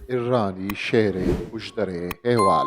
Irrani şehre Ujder'e ehval.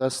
10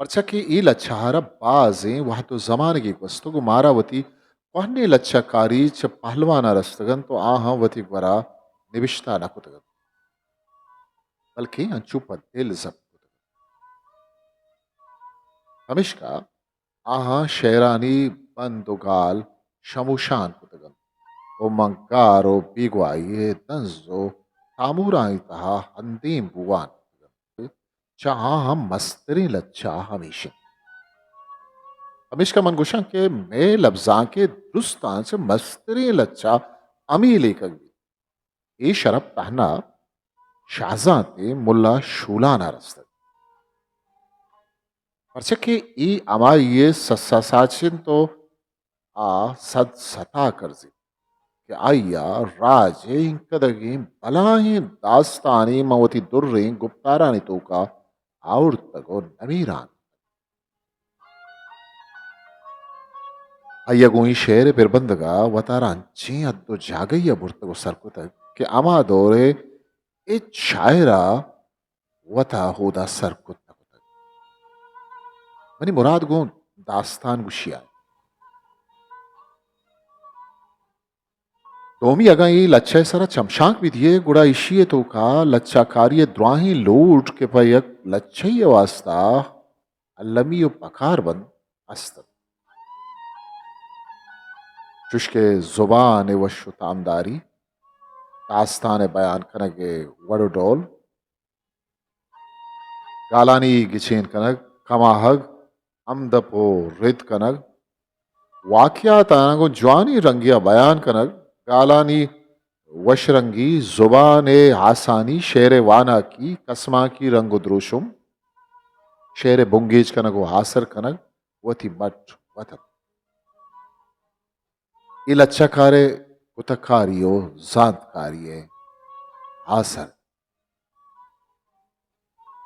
परचकी ई लच्छाहरा बाजें वह तो जमाने की वस्तु को मारावती कहने लच्छाकारी च पहलवाना रस्तगन तो आहा वती वरा निविष्टा न कुतगन बल्कि अंचु पद्दे लिजब हमिश्का आहा शेरानी बंदुगाल शमुशान कुतगन o mancaro biguaie danzo tamurai taha handim buwan जहां हम मस्तरी लच्छा हमेशा हमेश का मन गुशां के मैं लफ्जां के दुरुस्तान से मस्तरी लच्छा अमी लेकर ये शरब पहना शाहजाते मुल्ला शूलाना रस्त परचे के ई अमा ये सस्सा साचिन तो आ सद सता करजी कि आया राजे इंकदगी बलाही दास्तानी मवती दुर्रे गुप्तारानी तो का आउर तगो नमीरान अय्यगोई शेर बिरबंदगा वतारांची अद्दो जागయ్య बुर्तगो सरकुतग कि अमा दोरे ए शायरा वता होदा सरकुतग मनी मुराद गो दास्तान गुशिया टोमी अगाई लच्छा सरा चमशाक विधिये गुड़ा इशिये तो का लच्छा कार्य द्वाही लोट के पयक लच्छय वास्ता अल्लमी पकार बंद अस्त चुश्के जुबान व शुतामदारी दास्तान बयान कनगे वडोडोल गालानी गिचेन कनग कमाहग अमदपो रिद कनग वाकिया तानगो जवानी रंगिया बयान कनग गालानी वशरंगी जुबान आसानी शेर वाना की कसमा की रंगो द्रोशुम शेर बुंगेज कनगो हासर कनग वती मट वतक इलच्छकारे उतकारियो जातकारिये हासर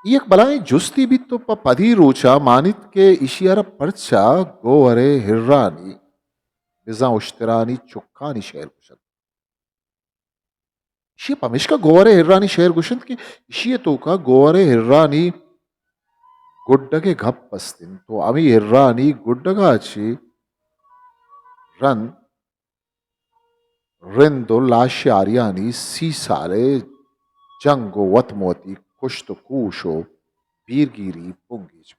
एक बलाएं जुस्ती भी तो पधी रोचा मानित के इशियारा पर्चा गोवरे हिर्रानी बिजा उश्तरानी चुक्कानी शेर गुशत इशी पमिश्का गोवरे हिर्रानी शेर गुशत की इशिये तो का गोवरे हिर्रानी गुड्डगे घप पस्तिन तो अमी हिर्रानी गुड्डगाची रन रिंदो लाशी आर्यानी सी साले जंगो वतमोती कुश्त कूशो बीरगिरी पुंगीज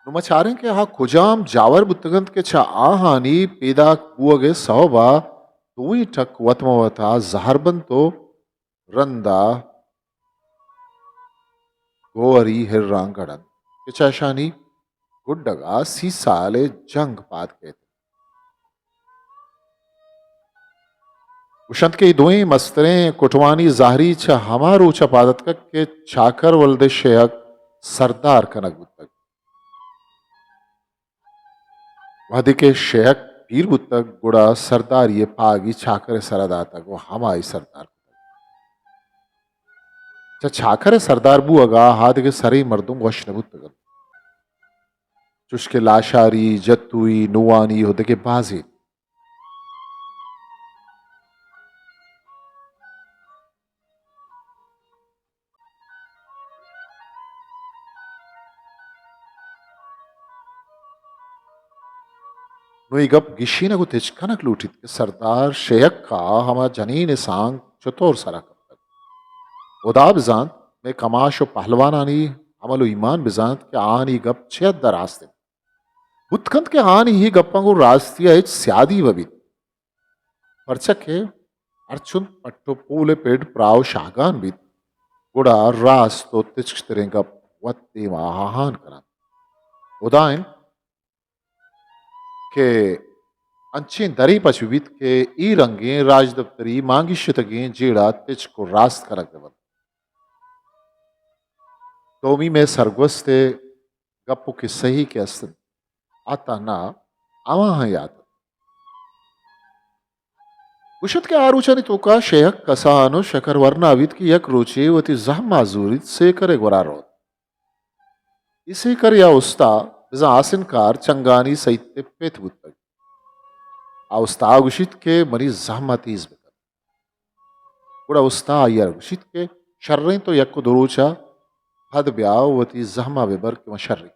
नुमचारे के हा खुजाम जावर बुतगंत के छा आहानी पेदा कुअगे सौबा तुई ठक वतमवता जहरबन तो रंदा गोरी हिर्रांगड़न के चाशानी गुड्डगा सी साले जंग पात के उशंत के दोई मस्तरें कुटवानी जाहरी छ हमारो छ पादत के छाकर वल्दे शेयक सरदार कनक बुतक वहदे के शेयक पीर बुतक गुड़ा सरदार ये पागी छाकर सरदा तक वो हमारी सरदार छाकर सरदार बू अगा हाथ के सरे मर्दों वश बुतक चुश्के लाशारी जत्तुई नुवानी होते के बाजी नुई गप गिशीना को तिचकनक लूटित के सरदार शेयक का हमा जनीन सांग चतोर सरा कब उदा बिजान में कमाश और पहलवानानी अमलो ईमान बिजान के आनी गप छेद रास्ते उत्कंत के आनी ही गप्पा को रास्तिया इच स्यादी वबित परचक के अर्चुन पट्टो पूले पेड़ प्राव शागान बित गुड़ा रास तो तिचक तेरे गप वत्ते महाहान करा उदाइन के अंचे दरी पशुवित के ई रंगे राजदप्तरी मांगी शितगे जेड़ा तिच को रास्त करक देवल तोमी में सरगवस्ते गप्पो के सही के अस्त आता ना आवा हाँ याद उशत के आरुचani toka sheyak kasano shakar varnavit ki yak ruchi vati zahmazurit sekare gorarot. İse kar ya usta bize asinkar çangani sahitte pet buttak. A usta gushit ke mani zahmatiz bekat. Ura usta ayar gushit ke sharrin to yakku durucha had biyav vati zahma bebar ke masharri.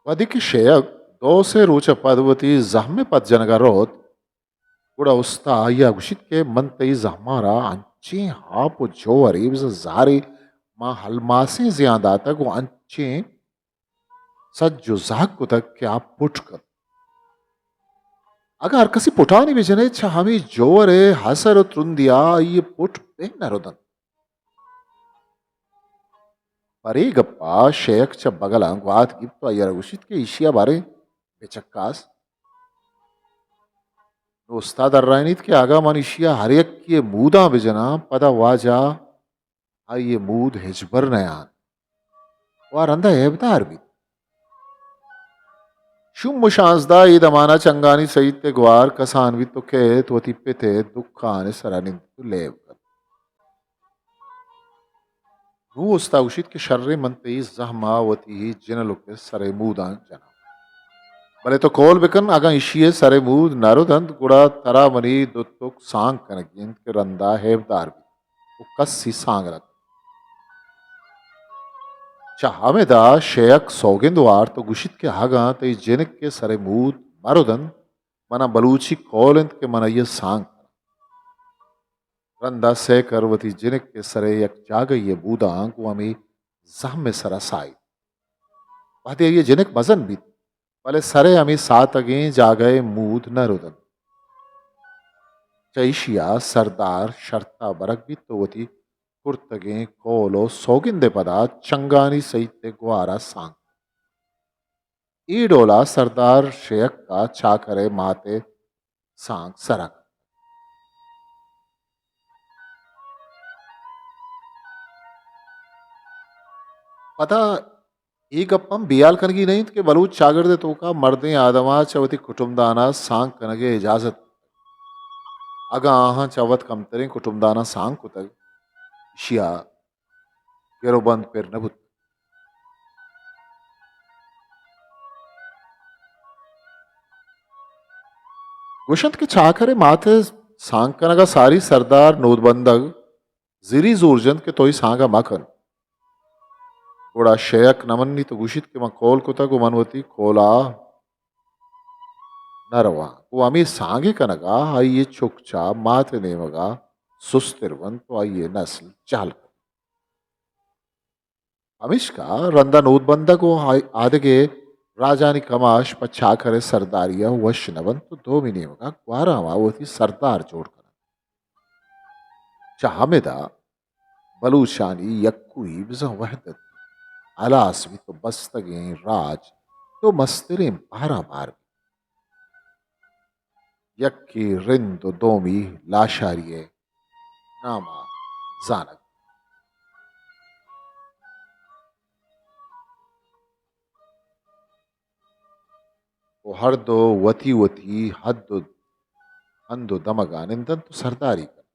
Vadiki sheyak do se rucha padvati zahme pad janagarot. Ura usta ayar gushit ke mantai zahmara anchi hapo jowari bize zari ma halmasi ziyadata go anchi सज्जो जाग को तक के आप put कर अगर कसी पुटानी विजने छ हमी जोरे हसर त्रुंदिया ये पुट पे नरोदन परे गप्पा शेख छ बगला ग्वात गिप्तो अयर उशित के इशिया बारे बेचक्कास उस्ताद अर्रायनीत के आगा मन इशिया हरियक की मूदा विजना पदा वाजा ये मूद हिजबर नयान वारंदा एबदार भी Shum mushazda idamana changani sahitte gwar kasan vituke twatipete dukkane saranin lev. Nu usta ushit ke sharre mante zahma wati jinaluke sare mudan jana. Bale to kol bekan aga ishie sare mud narudand guda tara mani duttuk sang kanagin ke randa hevdar. Ukassi sang rak. Chahameda शेयक सौगंदवार तो गुशित के हागा तो जेनक के सरे मूद मारोदन मना बलूची कोलंत के मना ये सांग रंदा से करवती जेनक के सरे यक जाग ये बूदा को हमें जहम में सरा साई बाते ये जेनक मजन बीत पहले सरे हमें सात अगे जागए मूद न रुदन चैशिया सरदार शर्ता बरक बीत तो वती कुर्तगे कोलो सौगिंदे पदा चंगानी सहित ग्वारा सांग ईडोला सरदार शेख का चाकरे माते सांग सरक पता एक गप्पम बियाल कनगी नहीं के बलूच चागर दे तो का मर्दे आदमा चवती कुटुमदाना सांग कनगे इजाजत अगा आहा चवत कमतरे कुटुमदाना सांग कुतग शिया गेरोबंद पेर नबुत गुशंत के चाकरे माथे सांग कनगा सारी सरदार नोदबंदग जिरी जोरजंत के तोई सांगा मखन थोड़ा शेयक नमन्नी तो गुशित के मकोल को तक मनवती कोला नरवा वो अमी सांगे कनगा आइए चुकचा माते नेमगा सुस्तिरवन तो आइए नस्ल चाल अमिष्का रंदा नोदबंदा को आदगे राजानी कमाश पच्छा करे सरदारिया वशनवन तो दो मिनेमगा ग्वारावा वो थी सरदार जोड़कर चाहमेदा बलूशानी यक्कुई बिजा वहदत अलासवी तो बस्तगे राज तो मस्तिरे बारा बार यक्की रिंदो दोमी लाशारिये नामा जानक वो हर दो वती वती हद्दो अंदो दमगा निंदन तो सरदारी कर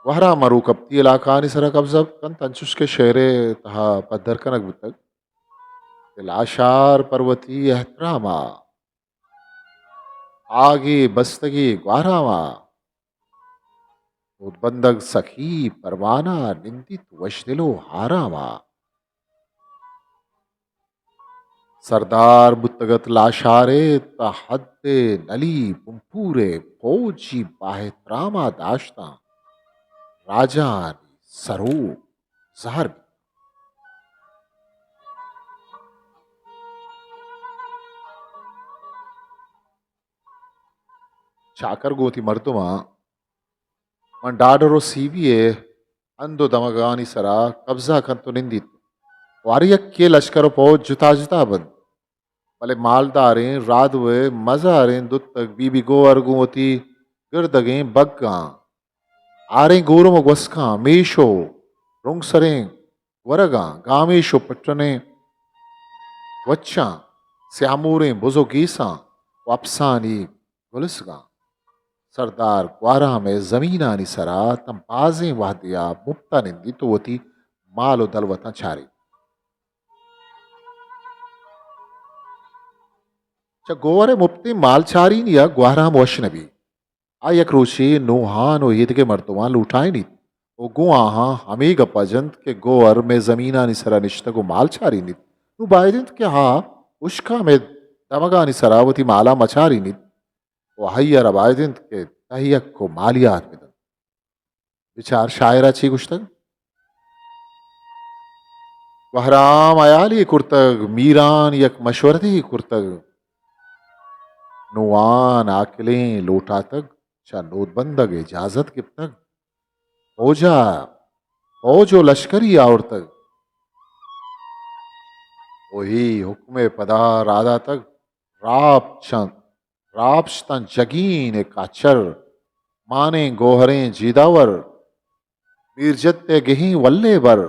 वहरा मरु कप्ती इलाका नि सरा कब्जा कन तंचुश के शेरे तहा पद्धर कनक बुतक लाशार पर्वती एहतरामा आगे बस्तगी ग्वारामा उद्बंदक सखी परवाना निंदित वशदिलो हारामा सरदार बुतगत लाशारे तहद्दे नली पुंपूरे फौजी बाहेत्रामा दाश्ता राजान सरो जहर चाकर गोती मर्दुमा मन डाडरो सीविये अंदो दमगानी सरा कब्जा कंतो निंदित वारियक के लश्कर पो जुता जुता बंद भले मालदारें राधवे मजारें दुत्तक बीबी गो अर्गुवती गिरदगें बग्गा आरें गोरम वस्का मेशो रुंगसरें वरगा गामेशो पट्टने वच्चा श्यामूरें बुजो गीसा वापसानी गुलिसगा सरदार ग्वारा में जमीनानी सरा तम बाजें वाह दिया मुक्ता निंदी तो वती मालो दलवता छारी गोवरे मुफ्ती मालचारीन या ग्वाराम वशनबी आयक रोशी नोहान ओ ईद के मर्तवान लूटाए नी ओ गो आहा हमीग पजंत के गोवर में जमीना निसरा निश्त को मालचारी नी नु बायजंत के हा उश्का में दमगा निसरावती माला मचारी नी ओ हय्यर बायजंत के तहियक को मालियात में विचार शायरा ची गुश्तग वहराम अयाली कुर्तग मीरान यक मशवरती कुर्तग नुआन आकिलें लोटा तक चा नोटबंदग इजाजत गिप तक ओजा फौजो लश्करी आवर तक वही हुक्म पदा राधा तक रापचन जगीन काचर माने गोहरें जीदावर मीरजत्ते गही वल्ले बर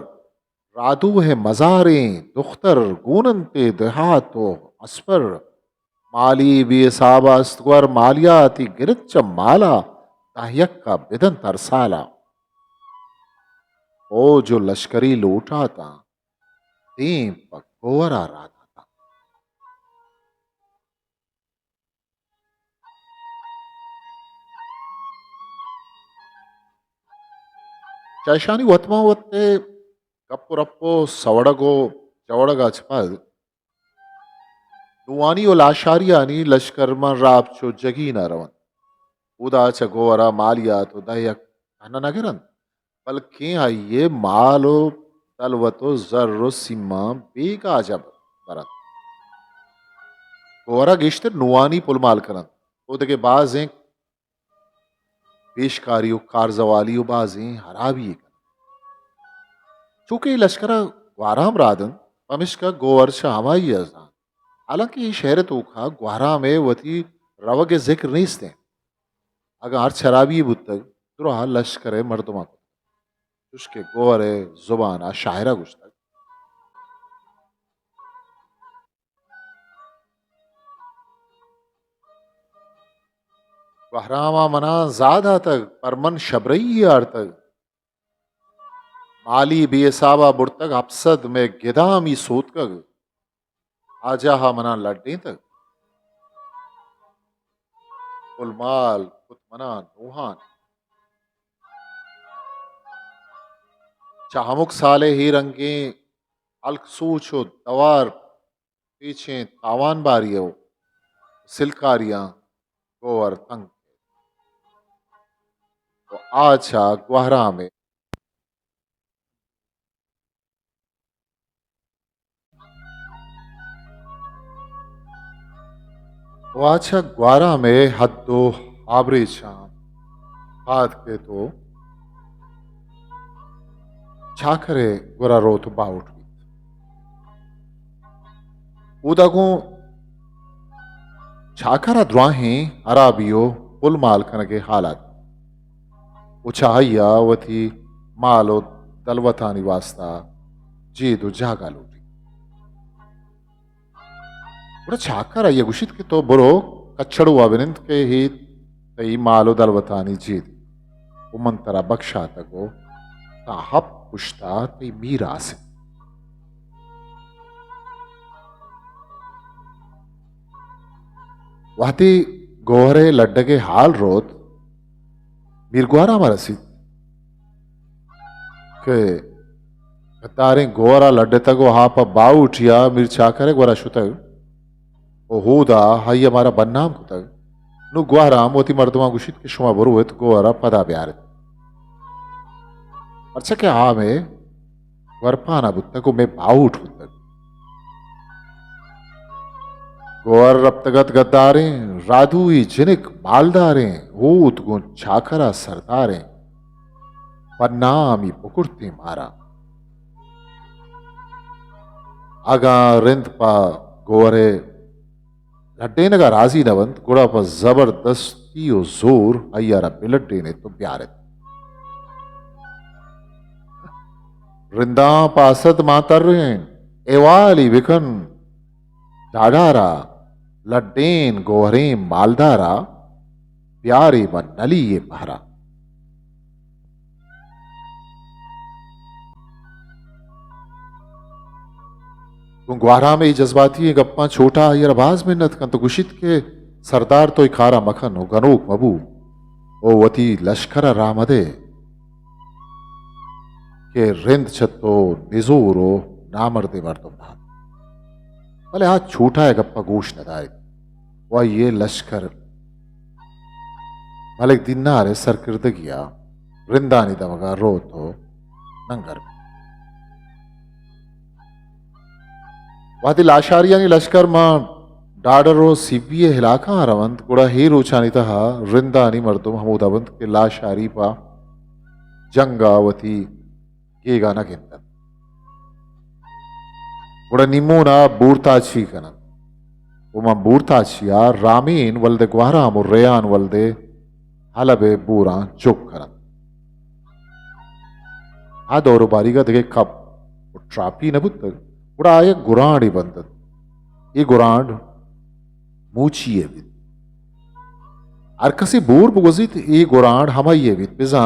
रादू है मजारें दुख्तर गूनते देहातो अस्पर माली बी साबास्तवर मालियाती गिरच्च माला ताहयक का बिदन तरसाला ओ जो लश्करी लूटा था तीन पक गोवरा राधा था चैशानी वतमा वत्ते कप्पुरप्पो सवड़गो चवड़गा छपद नुवानी ओ लाशारियानी लश्कर मन राप चो जगी न रवन उदा च गोवरा मालिया तो दयक नगरन बल्कि ये मालो तलवतो जर्रो सिम्मा बेगा जब बरत गोरा गिश्तर नुआनी पुल माल करन उदके बाजें पेशकारियों कारजवालियों बाजें हराबी चूंकि लश्करा ग्वाराम रादन पमिश्का गोवर शामाई अजान हालांकि ये शहर तो खा ग्वारा में वती रव के जिक्र नहीं थे अगर शराबी बुतक दुरा लश्कर मर्दमा उसके गोरे जुबाना शायरा गुश्तक बहरामा मना ज्यादा तक परमन शबरई आर तक माली बेसाबा बुरतक अपसद में गिदामी सोत कग आजा हा मना लड्डे तक उलमाल कुत मना नूहान चाहमुक साले ही रंगे अलक सूचो दवार पीछे तावान बारियो सिलकारियां गोवर तंग तो आछा ग्वारा में वाछा ग्वारा में हद्दो आबरे शाम हाथ के तो छाखरे गोरा रोत बाउट उदगो छाखरा द्वाही अराबियो पुल माल कनगे हालात उछाहिया वथी मालो दलवतानी वास्ता जीदु जागा लूटी बड़ा छाखरा ये गुशित के तो बुरो कच्छड़ू अभिनंद के ही तई मालो दलवतानी जीद उमंतरा बख्शा तको ताहप पुश्ता तई मीरा से वाती गोहरे लड्डगे हाल रोत मीरग्वारा मरसी के तारे गोरा लड्डे तक हाप बाऊ उठिया मिर्चा करे गोरा शुतग ओ हूदा हाई हमारा बन्नाम कुतग नु ग्वारा मोती मर्दमा गुशित के शुमा बरुवत गोरा पदा ब्यार अच्छा के हा में वरपाना बुत्तक को मैं बाऊ उठ बुत्तक गोर रप्तगत गद्दारें राधुई जिनिक मालदारें हूत गुण छाखरा सरदारें पन्नामी पुकुरते मारा आगा रिंद पा गोरे लड्डे नगा राजी नवंत गुड़ा पर जबरदस्ती और जोर अय्यारा बिलड्डे ने तो प्यारे रिंदा पासद मातर एवाली विकन डाडारा लड्डेन गोहरें मालदारा प्यारे व नली ये पहरा। गुंगवारा में जज्बाती गप्पा छोटा आयर आवाज में नत कंत गुशित के सरदार तो खारा मखन हो गनोक मबू ओ वती लश्कर रामदे के रिंद छत्तो निजोरो नामर्दे मर्दम भान भले हाथ छोटा है गप्पा गोश न दाए वह ये लश्कर मलिक दिन्नारे सरकिर्द किया रिंदानी दमगा रो तो नंगर वादी लाशारियानी लश्कर मां डाडरो सीबीए हिलाका रवंत गुड़ा ही रोचानी तहा रिंदानी मर्दुम हमूदावंत के लाशारी पा जंगावती के गाना गिनतन गुड़ा निमोना बूरताची कनन उमा बूरताचिया रामीन वल्दे ग्वारा मुर्रेयान वल्दे हलबे बूरा चुक करन आ दौरो बारीगा दिगे कप ट्रापी नबुत गुड़ा आये गुरांडी बंदत ये गुरांड मूची है बिद अरकसी बूर बुगजित ये गुरांड हमाइये बिद बिजा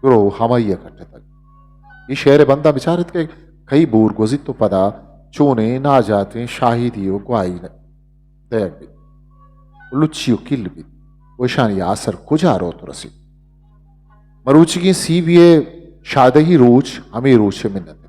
गुरो हमाइये कट्टे तक ये शेर बंदा बिचारित के कई बूर गुजित तो पदा चोने ना जाते शाहिदियो ग्वाई दयक बिद लुच्चियो किल बिद वशानी आसर कुजारो तो रसी मरूची की सीविये शादही रोच हमें रोचे मिन्नत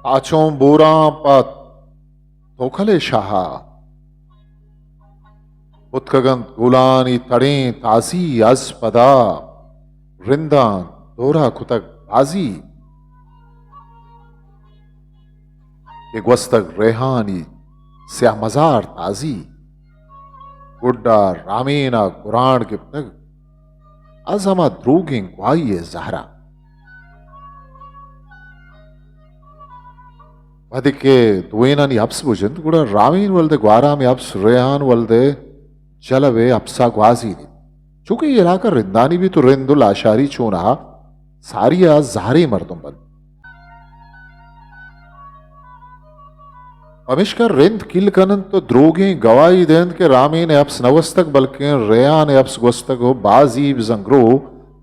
आचों बोरा पत तोखले शाहा उत्कगंत गुलानी तड़े ताजी अजपदा रिंदान दोरा कुतक बाजी के ग्वस्तक रेहानी स्याह मजार ताजी गुड्डा रामीना गुरान के तक अजमा द्रोगिंग ग्वाई जहरा ಅದಕ್ಕೆ ದುವೇನಾನಿ ಅಪ್ಸ್ ಭುಜಂತ್ ಕೂಡ ರಾಮೀನ್ ವಲ್ದೆ ಗ್ವಾರಾಮಿ ಅಪ್ಸ್ रेहान वल्दे जलवे अप्सा ग्वाजी नी चूंकि ये इलाका रिंदानी भी तो रिंदुल आशारी चूना सारिया जारी मर्दुम बंद अमिश्कर रिंद किल कनन तो द्रोगे गवाई देंद के रामीन अप्स नवस्तक बल्कि रेहान अप्स गोस्तक हो बाजी जंगरो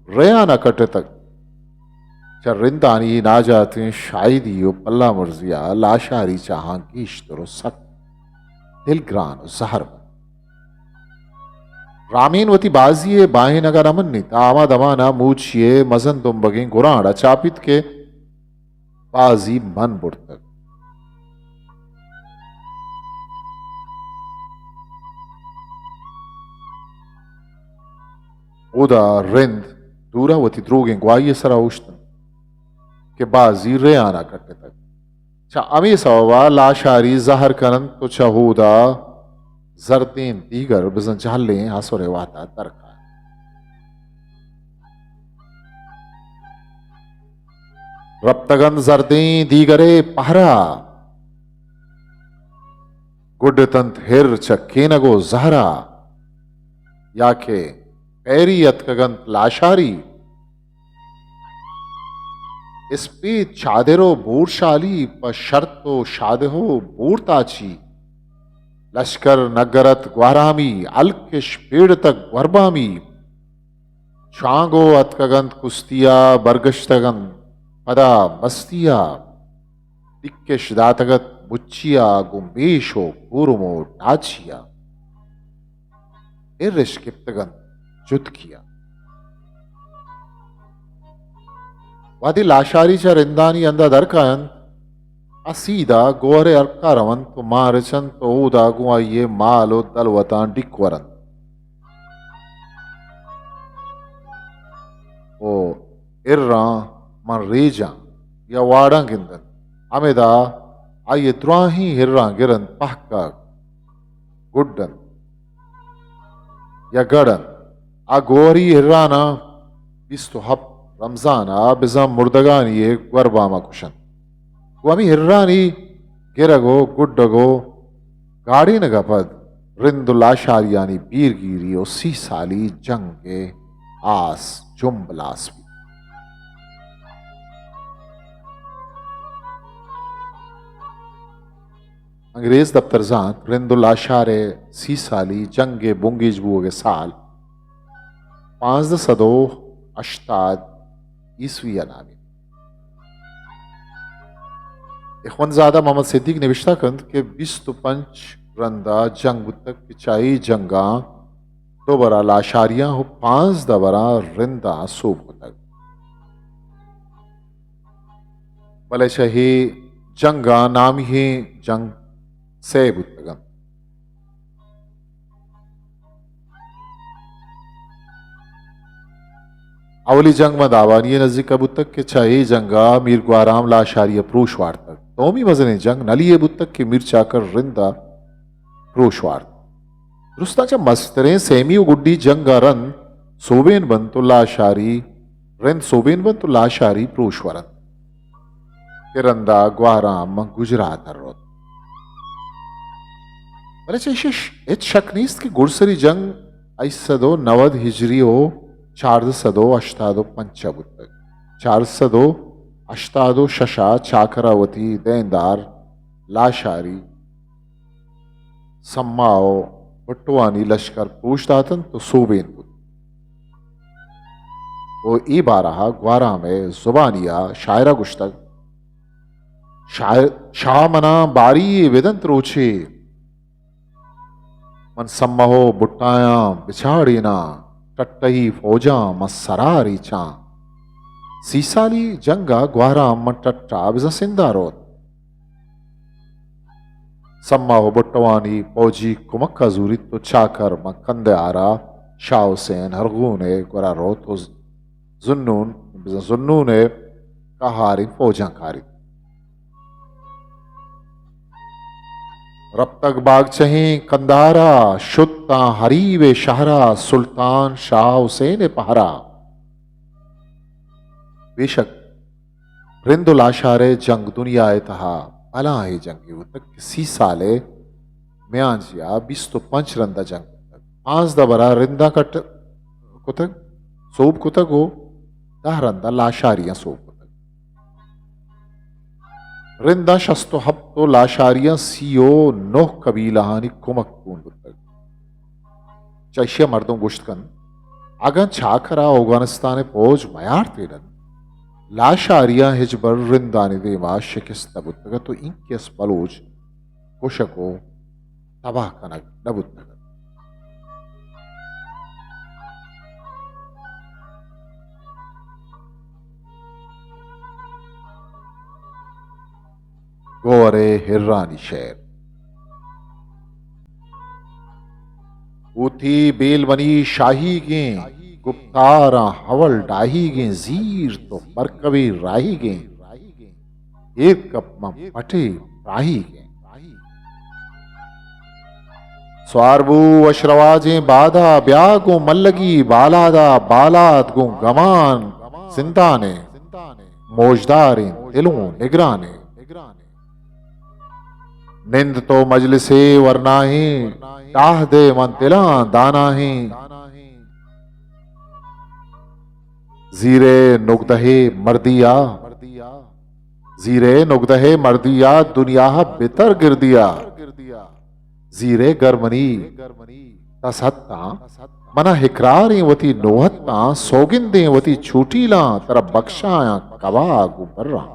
रेहान अकटे तक चर्रिंदानी ना जाते शायदी पल्ला मर्जिया लाशारी चाहा कीश तरो सक दिलग्रान जहर रामीनवती बाजिये बाहे नगर अमन्नी तामा दमाना मूछिए मजन तुम बगे गुराड़ा चापित के बाजी मन बुड़तक उदा रिंद दूरावती द्रोगे ग्वाइये सरा उष्तन के बाजी रे आना करते तक चा अमी सवा लाशारी जहर करन तो चहूदा जरदीन दीगर बिजन चाहले हासोरे वाता तरका रप्तगन जरदीन दीगरे पहरा गुड्डतंत हिर चक्के नगो जहरा याके पैरी अतकगंत लाशारी इस पे चादेरो बूरशाली प शर्तो शादेहो बूरताची लश्कर नगरत ग्वारामी अलकिश पेड़ तक ग्वरबामी चांगो अतकगंत कुस्तिया बरगश्तगन पदा मस्तिया दिक्किश दातगत बुच्चिया गुम्बेशो गुरुमो नाचिया इर्रिश किप्तगन जुत किया वादी लाशारी चा रिंदानी अंदा दरकायन असीदा गोरे अर्का रवन तो मारचन तो उदा गुआ ये मालो दलवता डिक्वरन ओ इर्रा मन रेजा या वाड़ा गिंदन अमेदा आये द्राही हिर्रा गिरन पहका गुड्डन या गड़न आ गोरी हिर्राना इस तो हप रमजाना बिजम मुर्दगानी ग्वरबामा कुशन वमी हिर्रानी गिरगो गुड्डगो गाड़ी नगपद रिंदुलाशारियानी बीरगिरी और सी साली जंगे आस जुम्बलास भी अंग्रेज दफ्तरजान रिंदुलाशारे सी साली जंगे बुंगीज बुओगे साल 5 अश्ताद ईस्वी नामी इखवनजादा मोहम्मद सिद्दीक निविश्ता कंद के 25 रंदा जंग बुतक पिचाई जंगा दोबारा लाशारियां हो 5 दबरा रिंदा सूप बुतक भले शही जंगा नाम ही जंग से बुतगम अवली जंग में दावानी नजदीक बुतक के चाहे जंगा मीर ग्वाराम लाशारिया प्रूश वार्तक तोमी मजने जंग नलिये बुतक के मीर चाकर रिंदा प्रूश वार्त रुस्ताच्या मस्तरे सेमी गुड्डी जंगा रन सोबेन बनतो लाशारी रिंद सोबेन बनतो लाशारी प्रूश वरन के रंदा ग्वाराम गुजरात रोत बले इच शक नीस्त की गुरसरी जंग 890 हिजरी हो 485 बुतक 485 शशा चाकरावती देंदार लाशारी सम्माओ बट्टवानी लश्कर पूछतातन तो सोबेन बुत वो ई बारहा ग्वारा में जुबानिया शायरा गुश्तक शाह मना बारी वेदंत रोचे मन सम्महो बुट्टाया बिछाड़ीना टट्टही फौजा मसरारी चा सीसाली जंगा ग्वारा मट्टा बिजा सिंदारोत सम्मा हो बुट्टवानी फौजी कुमक्का जूरी तो चाकर मकंदे आरा शाह हुसैन हरगूने गोरा रोत हो जुन्नूने कहारी फौजा कारी रब तक बाग चही कंदारा शुत्ता हरीवे शहरा सुल्तान शाह हुसैन पहरा बेशक रिंदुल आशारे जंग दुनिया तहा अला है जंगी तक किसी साले म्यांजिया 25 रंदा जंग 5 दबरा रिंदा कट कुतक सोब कुतक हो 10 रंदा लाशारियां सोब रिंदा शस्तो हफ्तो लाशारियां सीओ 9 कबीलाहानी कुमक कून बुतक चैशिया मर्दों गुश्तकन अगन छाखरा अफगानिस्तान पौज मयार तेरन लाशारियां हिजबर रिंदानी देवा शिकस्त बुतक तो इनके बलोच कुशको तबाह कनक नबुतक गोरे हिर्रानी शेर उथी बेलवनी शाही गे गुप्तारा हवल डाही गे जीर तो मरकबी राही गे एक कप में पटे राही गे स्वारबू अशरवाजे बाधा ब्यागो मल्लगी बालादा बालाद गो गमान सिंताने मोजदारे दिलों निगराने निंद तो मजलिसे वरनाही टाह दे मन तिला दानाही जीरे नुगदहे मर्दिया दुनिया बेतर गिरदिया जीरे गरमनी तसत्ता मना हिकरारी वती नोहत्ता सौगिंदे वती छूटीला तरफ बख्शाया कवा गुबर्रा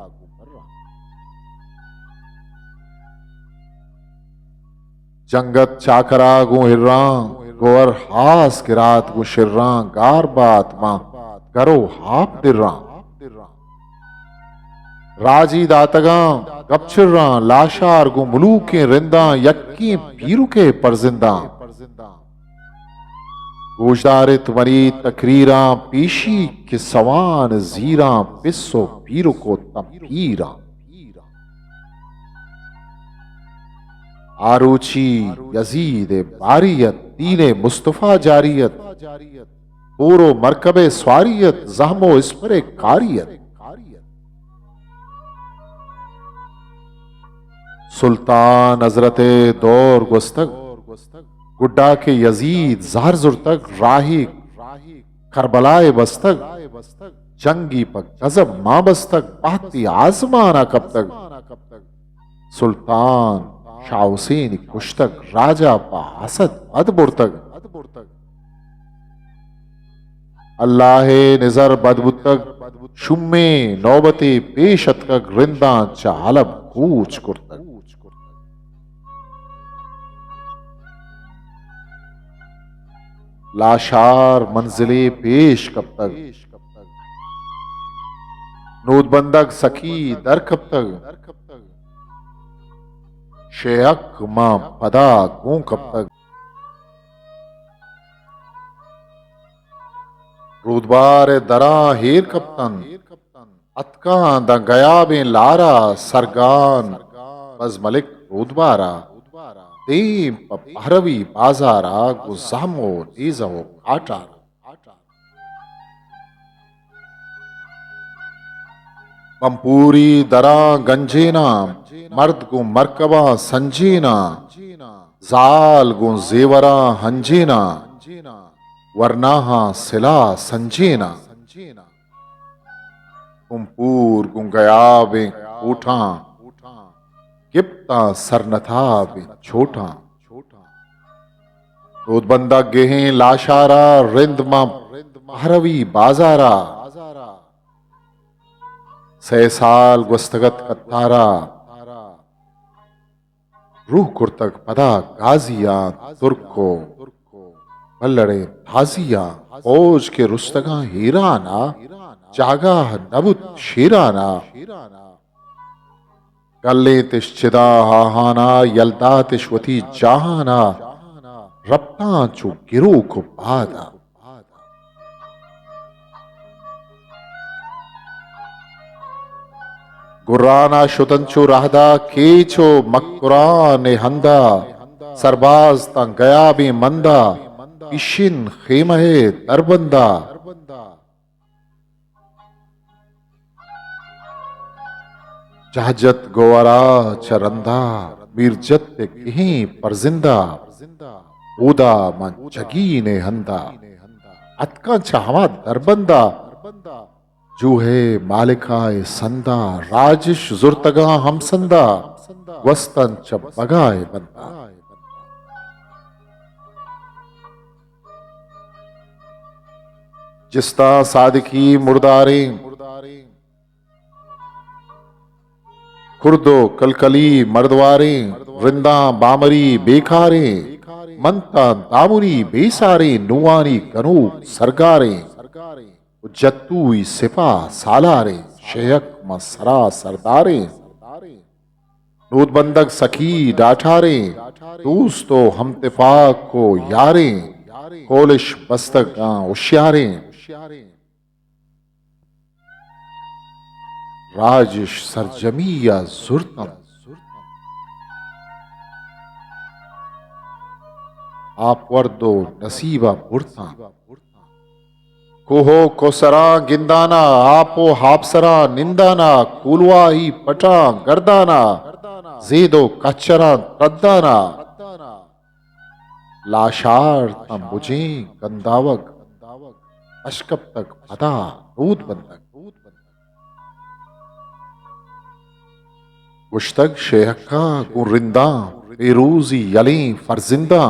जंगत चाकरा गु हिर्रा गोर हास गिरात गु शिर्रा गार बात मां गरो हाप दिर्रा राजी दातगा गपचिर्रा लाशार गु मुलूके रिंदा यक्की पीरू के परजिंदा गोशदारे तुम्हारी तकरीरा पेशी के सवान जीरा पिस्सो पीरू को तपीरा आरूची यजीद बारियत दीने मुस्तफा जारियत पूरो मरकबे स्वारियत जहमो इस पर कारियत। सुल्तान हजरत दौर गुस्तक गुड्डा के यजीद जहरजुर तक राही करबलाए बस्तक जंगी पर गजब मां बस्तक बहती आजमाना कब तक। सुल्तान शाह हुसैन कुश्तक राजा पा असद अदबुर तक। अल्लाह निजर बदबुतक शुम्मे नौबते पेशत तक रिंदा चालब कूच कुर्तक। लाशार मंजिले पेश कब तक नूदबंदक सखी दर कब तक शेयक मां पदा गूं कब तक। रूदबार दरा हेर कप्तन अतका द गया में लारा सरगान बज मलिक रूदबारा देम पहरवी बाजारा गुजामो नीजो काटा। पंपूरी दरा गंजेना मर्द गु मरकबा संजीना जाल गु जेवरा हंजीना वरनाहा सिला संजीना। पंपूर गु गया बे कोठा गिप्ता सरनथा बे छोटा। दूध बंदा गेहे लाशारा रिंद मां हरवी बाजारा सै साल गुस्तगत कत्तारा रूह कुर्तक पदा गाजिया तुर्को पल्लड़े थाजिया फौज के रुस्तगा हीराना जागा नबुत शीराना। गल्ले तिश्चिदा हाहाना यल्दा तिश्वती जहाना रप्ता चु गिरो को बादा। गुर्राना शुतंचु रहदा केचो मक्कुरान हंदा सरबाज ता गया भी मंदा इशिन खेमहे दरबंदा। जहजत गोवरा चरंदा मीरजत पे कहीं परजिंदा उदा मन जगी ने हंदा अतका चाहवा दरबंदा। जूहे मालिकाए संदा राजिश जुर्तगा हमसंदा वस्तन चब बगाए बंदा। जिस्ता सादिकी मुर्दारे खुर्दो कलकली मर्दवारे रिंदा बामरी बेखारे मंता दामुनी बेसारे नुआनी कनू सरगारे जत्तुई सिपा सालारे शेयक मसरा सरदारे नूदबंदक सखी डाठारे दोस्तो हम तिफाक को यारे कोलिश बस्तक उशियारे। राजिश सरजमिया जुर्तम आप वर्दो नसीबा बुरता कोहो कोसरा गिंदाना आपो हापसरा निंदाना कुलवा ही पटा गर्दाना जेदो कचरा तद्दाना लाशार तंबुजे गंदावग अशकब तक पता रूद बंदक गुश्तक शेहक्का गुरिंदा बेरूजी यली फरजिंदा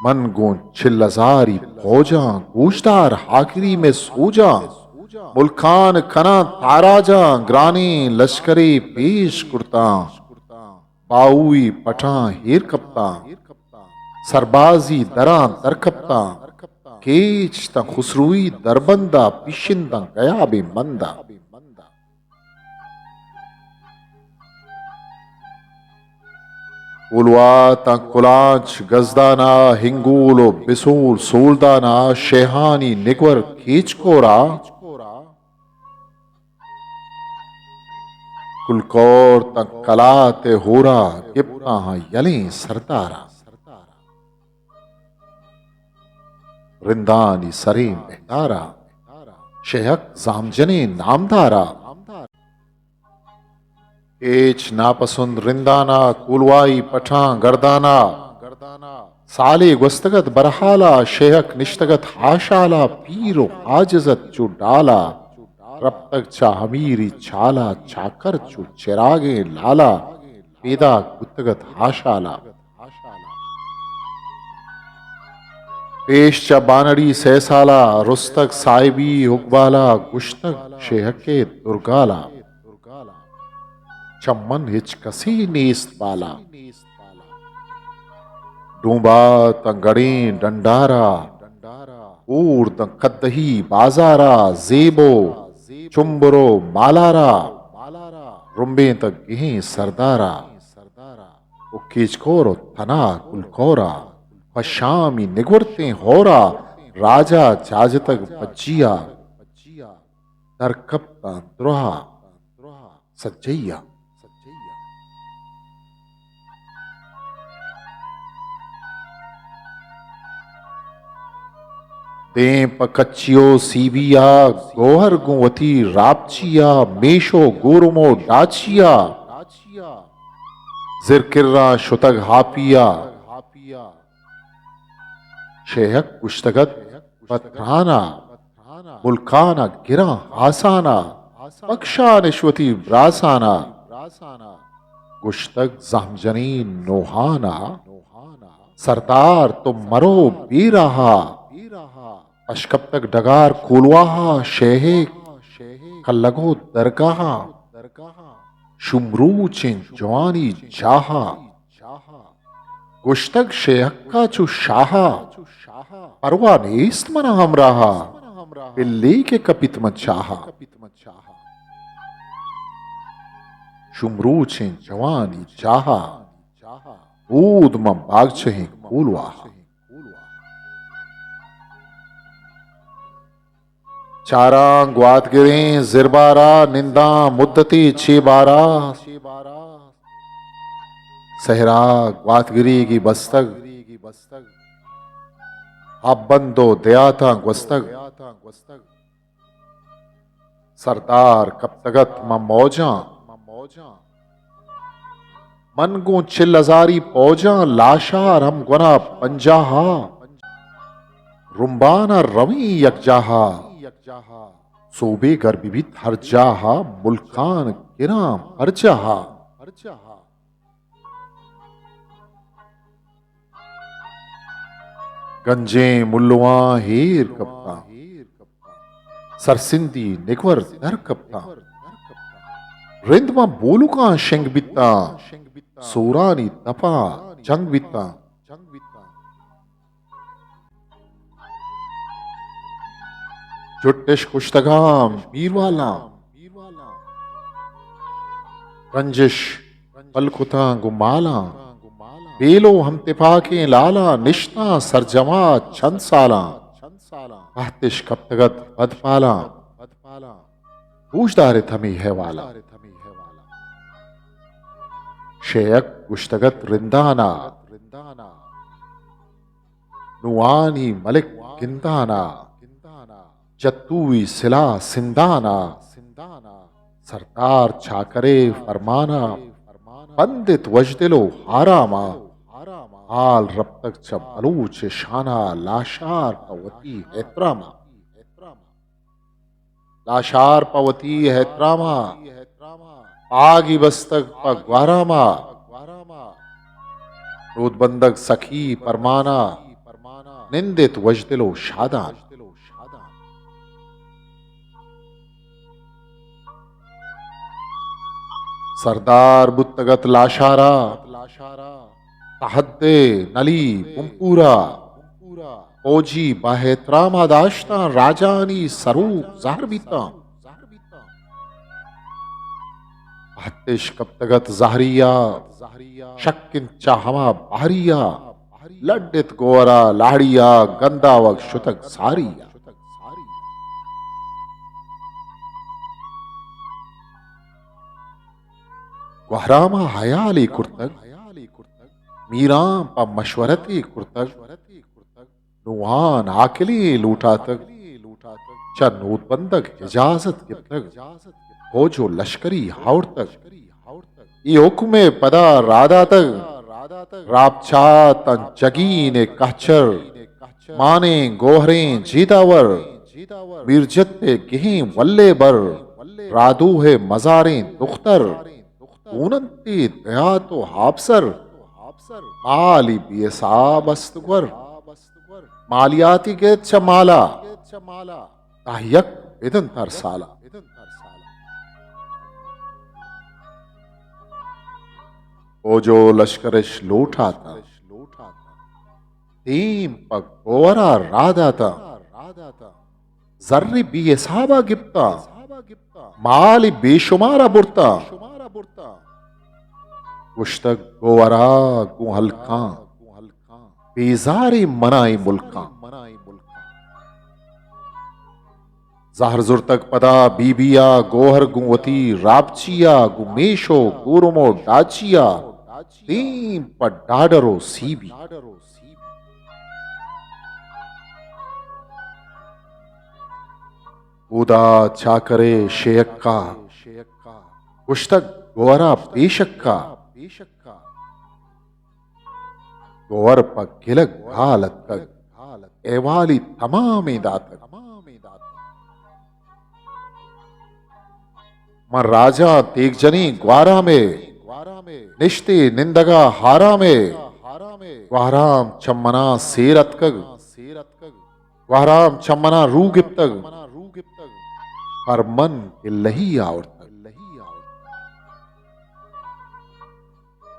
मन गो छिल्लजारी फौजा गोश्तार हाकिरी में सोजा मुल्खान खना ताराजा ग्रानी लश्करे पेश कुर्ता बाउई पठा हेर कप्ता सरबाजी दरा दरकप्ता केच ता खुसरुई दरबंदा पिशिंदा गया बे मंदा। उलवा ता कुलाच गजदाना हिंगूलो बिसूल सोलदाना शेहानी निगवर खींचकोरा कुलकौर ता कलाते होरा गिप्ता यली सरदारा रिंदानी सरे मेहतारा शेहक जामजने नामदारा एच नापसंद रिंदाना कुलवाई पठा गर्दाना साले गुस्तगत बरहाला शेहक निश्तगत हाशाला पीरो आजजत चुडाला रब तक चा हमीरी छाला चाकर चु चिरागे लाला पेदा गुस्तगत हाशाला पेश चा बानड़ी सहसाला रुस्तक साहिबी हुकबाला गुश्तक शेहके दुर्गाला चम्मन हिचकसी नेस्त बाला डूबा तंगड़े डंडारा ऊर्द कदही बाजारा जेबो चुम्बरो मालारा रुम्बे तक गिहे सरदारा उकीचकोरो तना कुलकोरा पशामी निगुरते होरा राजा जाजतक बज्जिया दरकप्ता द्रोहा सज्जैया दें पकच्चियो सीबिया गोहर गुवती रापचिया मेशो गोरुमो डाचिया जिरकिर्रा शुतग हापिया शेहक कुश्तगत पत्राना मुल्काना गिरा आसाना पक्षा निश्वती ब्रासाना गुश्तक जामजनी नोहाना सरदार तुम मरो बीराहा अशकब तक डगार कोलवाहा शेहे कल्लगो दरगाहा शुमरूचिन जवानी जाहा गुश्तक शेहक्का चु शाहा परवानेस्त मना हमराहा पिल्ली के कपित मचाहा शुमरूचिन जवानी जाहा ऊद म बागचहे कोलवाहा चारा ग्वात गिरे जिरबारा निंदा मुद्दती छे बारा सहरा ग्वातगिरी की बस्तक अब बंदो दया था ग्वस्तक सरदार कब तगत मौजा मन गो चिल अजारी पौजा लाशार हम गुना पंजाहा रुम्बाना रवी यकजाहा सोबे गर विविध हर जाहा मुल्कान गिराम हर जाहा गंजे मुल्लुआ हेर कप्ता सरसिंदी निकवर दर कप्ता रिंदमा बोलुका शेंग बित्ता सोरानी तपा जंग बित्ता जुट्टिश कुश्तगाम मीरवाला रंजिश पलकुता गुमाला बेलो हम तिफाके लाला निश्ता सरजमा छंद साला आहतिश कप्तगत बदपाला पूछदारे थमी है वाला शेयक कुश्तगत रिंदाना नुआनी मलिक गिंदाना जत्तुई सिला सिंदाना सरदार छाकरे फरमाना पंडित वजदिलो हारामा हाल रब तक जब बलूच शाना लाशार पवती हैत्रामा लाशार पवती हैत्रामा आगी बस्तक पगवारामा रोदबंदक सखी परमाना निंदित वजदिलो शादान सरदार बुत्तगत लाशारा तहद्दे नली पुमपूरा ओजी बाहेत्रामा दाश्ता राजानी सरूप जहर बीता हत्तिश कप्तगत जहरिया शक्किन चाहमा बहरिया लड्डित गोरा लाड़िया गंदावक शुतक सारिया वहरामा हयाली कुर्तक मीराम पा मशवरती कुर्तक नुहान आकली लूटा तक चा नोटबंदक इजाजत गिफ्तग हो जो लश्करी हाउर तक ये हुक्मे पदा राधा तक रापचा तन जगी ने कहचर माने गोहरें जीतावर मीरजत पे गें वल्ले बर रादू है मजारें दुख्तर ऊनती दया तो हाफसर माली बेसाब अस्तगर मालियाती के चमाला ताहियक बिदन तरसाला ओ जो लश्करिश लूटा था तीन पग गोरा राधा था जर्री बेसाबा गिप्ता माली बेशुमारा बुरता गुश्तक गोवरा गुहलका बेजारी मनाई मुल्का जहर जुर्तक पदा बीबिया गोहर गुवती रापचिया गुमेशो गुरुमो डाचिया तीन पर डाडरो सीबी उदा चाकरे शेयक्का गुश्तक गोरा बेशक्का गोवर पर गिलक घालत तक एवाली तमाम दातक मर राजा तेगजनी ग्वारा में निश्ते निंदगा हारा में ग्वाराम चम्मना सेरतकग ग्वाराम चम्मना रूगिप्तग पर मन लही आवरतग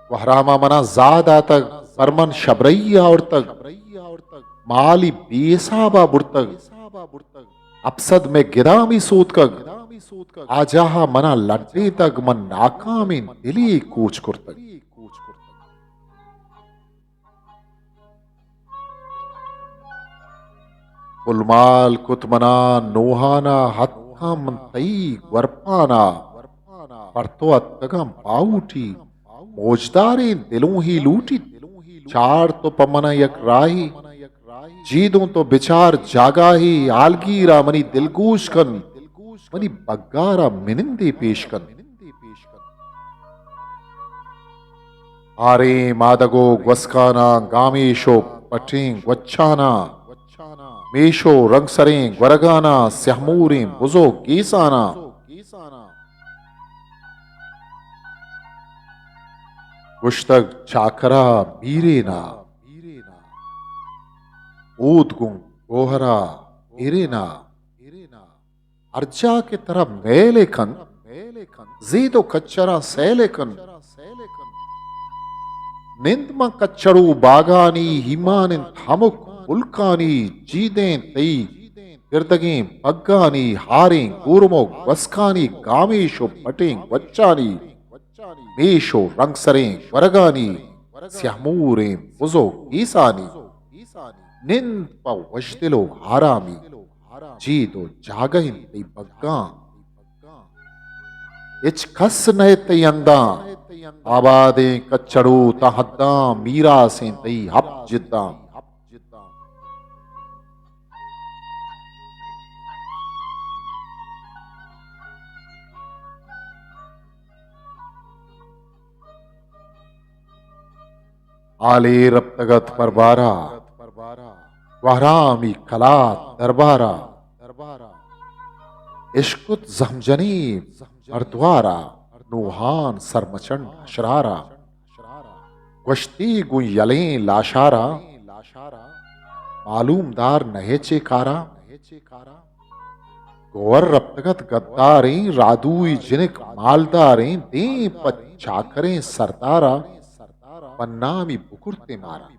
ग्वारामा मना जाद आतग पर मन शबरई आवरतग माली बेसाबा बुरतग अपसद में गिरामी सूतकग आजाहा मना लड्डे तक मन नाकामी दिली कूच कुर्तग उलमाल कुतमना नोहाना हत्थम तई वर्पाना परतो अत्तगम पाऊठी मोजदारे दिलों ही लूटी चार तो पमना यक राही जीदों तो बिचार जागा ही आलगीरा मनी दिलगूश कन मनी बग्गारा मिनिंदे पेश कन आरे मादगो ग्वस्काना गामेशो पटें ग्वच्छाना मेशो रंगसरें ग्वरगाना स्यामूरें बुजो गीसाना गुश्तक चाकरा बीरेना ऊदगुं गोहरा इरेना अर्जा के तरह मेलेकन जीदो कच्चरा सैलेकन निंदमा कच्चड़ू बागानी हिमानिन थामुक उल्कानी जीदें तई गिरदगें बग्गानी हारें गुरमो वस्कानी गामेशो पटें वच्चानी मेशो रंगसरें वरगानी स्यामूरें बुजो ईसानी निंद प वशदिलो हारामी जीदो जागहिन तई बग्गा इच खस नए तई अंदा आबादे कच्चड़ू तहद्दा मीरा से तई हप जिद्दा आले रप्तगत परबारा वहरामी कलात दरबारा इश्कुत जमजनी अर्द्वारा नूहान सरमचंड शरारा गश्ती गुयलें लाशारा मालूमदार नहेचे कारा गोवर रप्तगत गद्दारें रादुई जिनिक मालदारें दे पच्चाकरें सरदारा पन्नामी बुकुरते मारा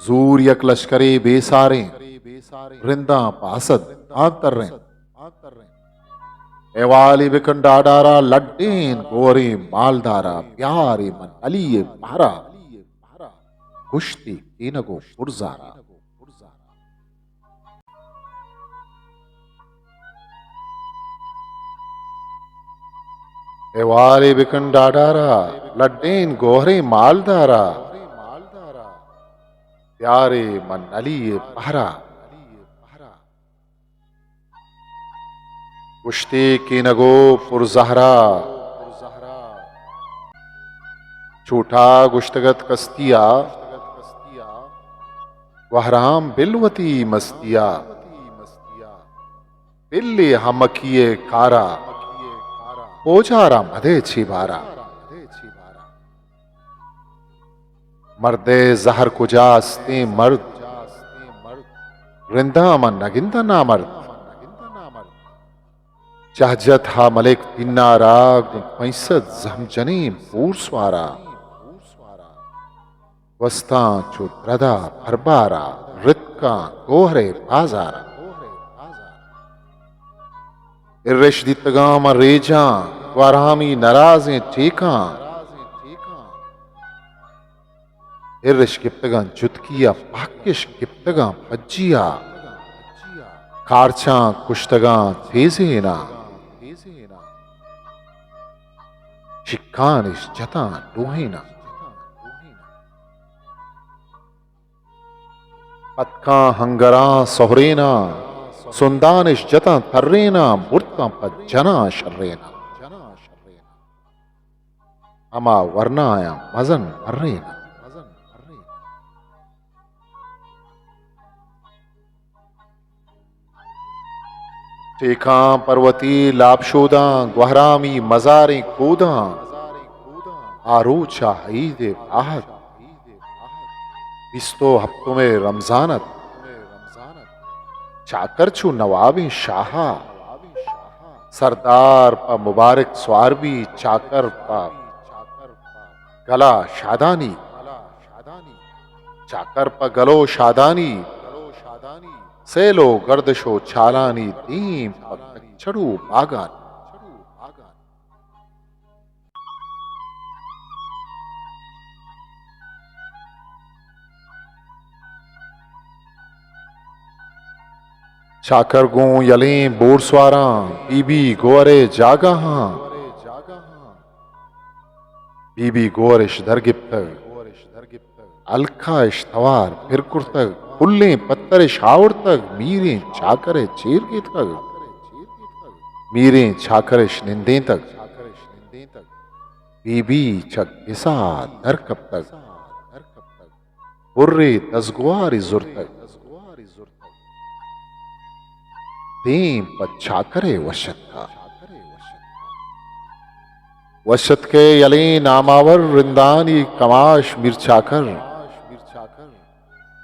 जूर यक लश्करे बेसारे रिंदा पासद आंतर एवाली बिकंडा डारा लड्डेन गोरे मालदारा प्यारे मन अलिये मारा कुश्ती तीनगो पुरजारा एवारे बिकन डाडारा लड्डेन गोहरे मालदारा प्यारे मन अली पहरा कुश्ते की नगो पुरजहरा छूटा गुश्तगत कस्तिया वहराम बिलवती मस्तिया बिल्ली हमकिए कारा पोचारा मधे छिबारा मर्दे जहर कुजास्ते मर्द रिंदा मन नगिंदा नामर्द चहजत हा मलिक तिन्नारा पैसद जमजनी पूरस्वारा वस्ता चुद्रदा भरबारा रितका गोहरे बाजारा इर्रिशदितगाम रेजा वारामी नराजें टेका इर्रिश गिप्तगां जुतकिया पाकिश गिप्तगां पज्जिया कारचा कुश्तगां तेजेना शिक्कानिश जता डोहेना पत्का हंगरा सोहरेना सुंदानिश जता थर्रेना बुरता पज्जना शर्रेना अमा वर्नाया मजन अर्रेना टेका पर्वती लापशोदा ग्वहरामी मजारे कूदा आरोचा ईद आहद बिस्तो हफ्तों में रमजानत चाकर छू नवाबी शाहा सरदार पा मुबारक स्वारबी चाकर पा गला शादानी चाकर पा गलो शादानी सेलो गर्दशो छालानी दीम छड़ू बागान चाकर गो यले बोरस्वारा बीबी गोरे जागा हां बीबी गोरिश दरगिप्त अलखा इश्तवार फिर कुर्तक पुल्ले पत्थर शावर तक मीरे छाकरे चीर के तक मीरे छाकरे निंदे तक बीबी छक इसा दर कब तक बुर्रे तजगुआरी जुर तक देम पर छाकरे वशत का वशत के यले नामावर रिंदानी कमाश मिर्चाकर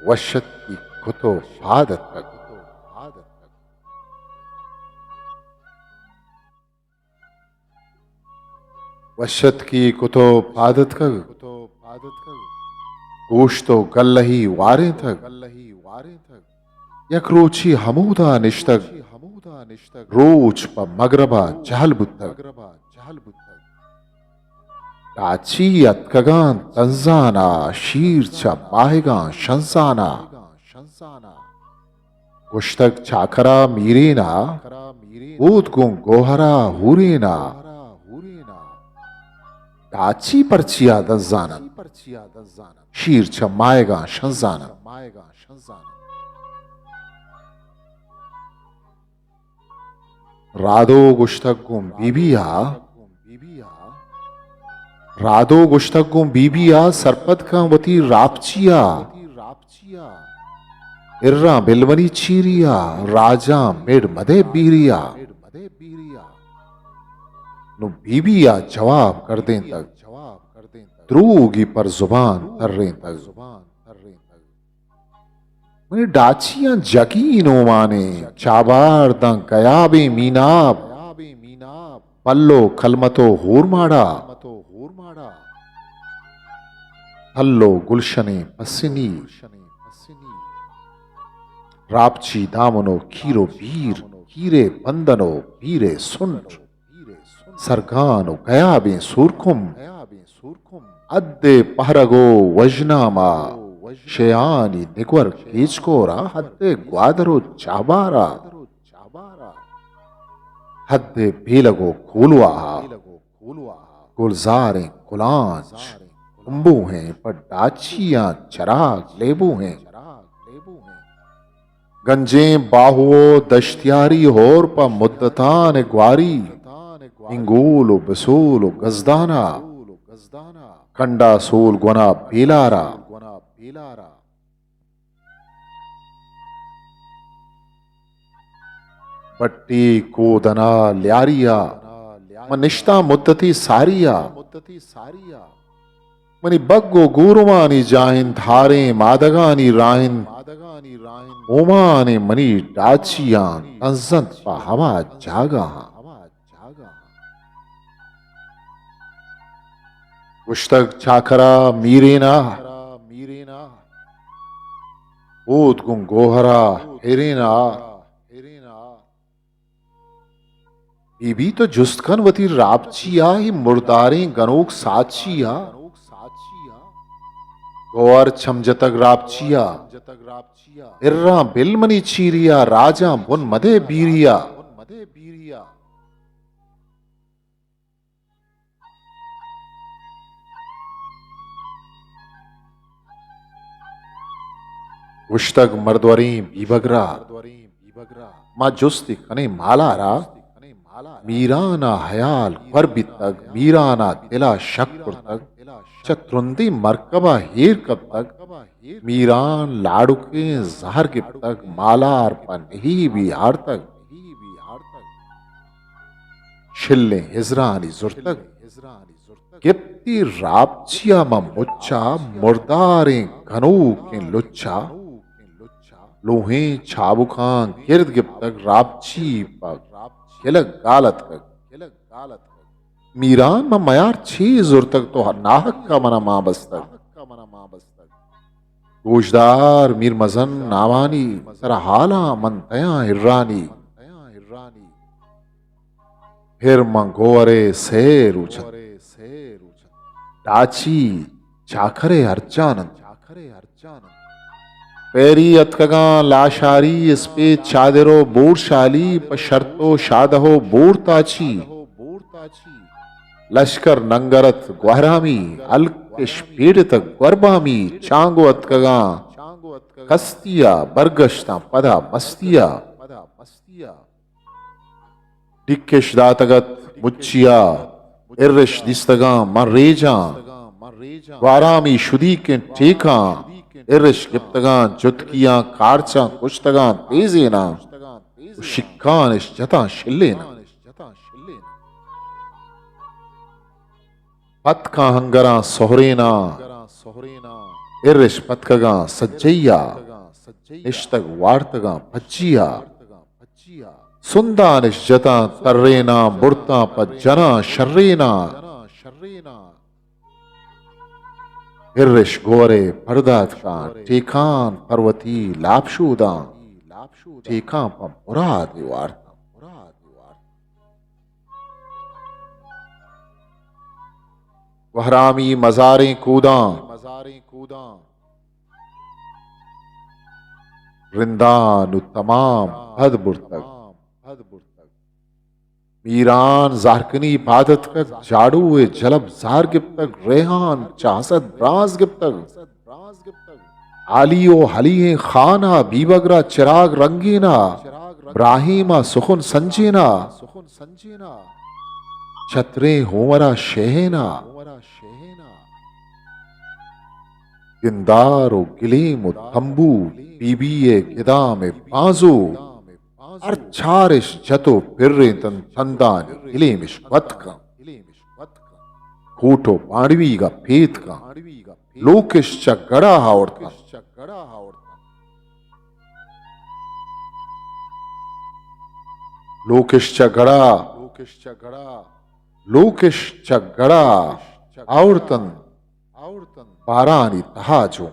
वशत की कुतो आदत तक वशत की कुतो आदत तक गोश्तो गल्लही वारे तक यकरोची हमूदा निश्तक रोज प मगरबा जहल बुतक टाची अतकगान तंजाना शीर च बाहेगा शंसाना कुश्तक चाकरा मीरेना ऊद गुं गोहरा हुरेना टाची परचिया दजाना शीर च माएगा शंसाना रादो गुश्तक गुं बीबिया रादो गुश्तक बीबिया सरपत का वती रापचिया इर्रा बिलवनी चीरिया राजा मेड मदे बीरिया नु बीबिया जवाब कर दें तक द्रूगी पर जुबान तर्रे तक मैं डाचियां जकीनो माने चाबार दा गयाबे मीनाब पल्लो खलमतो हूरमाड़ा हल्लो गुलशने पसिनी रापची दामनो खीरो बीर कीरे बंदनो बीरे सुंट सरगानो गयाबे सूरकुम अद्दे पहरगो वजनामा शेयानी निगवर कीचकोरा हद्दे ग्वादरो चाबारा हद्दे भीलगो खूलवा गुलजारें गुलांच कुंबू हैं पर डाचियां चराग लेबू हैं। गंजें बाहुओ दश्तियारी होर पर मुद्दतान ग्वारी इंगूल बसूल गजदाना कंडा सूल गुना बेलारा बट्टी कोदना ल्यारिया मनिश्ता मुद्दती सारिया मनी बग्गो गुरुमानी जाइन धारे मादगानी राइन ओमाने मनी डाचियां तंजत पा हवा जागा उश्तक चाखरा मीरेना ऊद गुं गोहरा हेरेना बीबी तो जुस्तकन वती रापचिया ही मुर्दारें गनोक साचिया गोर छमजतक रापचिया इर्रा बिलमनी चीरिया राजा बुन मदे बीरिया उश्तक मर्दवरी बीबगरा माँ जुस्ती कने मालारा मीराना हयाल पर तक मीराना दिला शक्र तक चतुंदी मरकबा हीर कब तक मीरान लाड़ुके जहर गिप तक मालार पर नहीं बिहार तक शिल्ले हिजरानी जुर्तक गिप्ती रापचिया मा मुच्चा मुर्दारें घनू के लुच्चा लोहे छाबुखां गिर्द गिप तक रापची पग खिलक गालत कग मीरान में मयार छे जुर तक तो नाहक का मना मां बस्तक गोशदार मीर मजन नावानी सरहाला मनतया हिर्रानी फिर मंगोरे सेर उछत डाची चाखरे अर्चानंद पेरी अतकगा लाशारी इस पे चादरो बोरशाली पशर्तो शादहो बोरताची लश्कर नंगरत ग्वारामी अलकिश पीड़ित ग्वरबामी चांगो अतकगा कस्तिया बरगश्ता पदा मस्तिया डिक्किश दातगत मुच्चिया इर्रिश दिस्तगा मर्रेजा ग्वारामी शुदी के टेका इर्रिश गिप्तगा जुतकियां कारचा कुश्तगा तेजेना शिक्कानिश जता शिल्लेना पतका हंगरा सोहरेना इर्रिश पतकगा सज्जैया इश्तक वार्तगा भज्जिया सुंदानिश जता तर्रेना बुरता पज्जना शर्रेना इर्रिश गोरे पर्दात का टेकान पर्वती लापशूदा टेका पर मुराद वार्ता वहरामी मजारें कूदा रिंदानु तमाम हदबुर तक मीरान जारकनी इबादत तक जाड़ू जलब जार गिप तक रेहान चासत ब्राज गिप तक आलियो हली खाना बीबगरा चिराग रंगीना ब्राहीमा सुखुन संजीना छत्रे होमरा शहेना गिंदारो गिलीम तंबू बीबीए गिदा में बाजू अर्चारिश जतो पिर्रे तन तंदान गिलेमिश वत्का कोटो पांडवी का पेत का लोकिश चगड़ा हावड़ता लोकिश चगड़ा आवड़तन पारानी तहाजों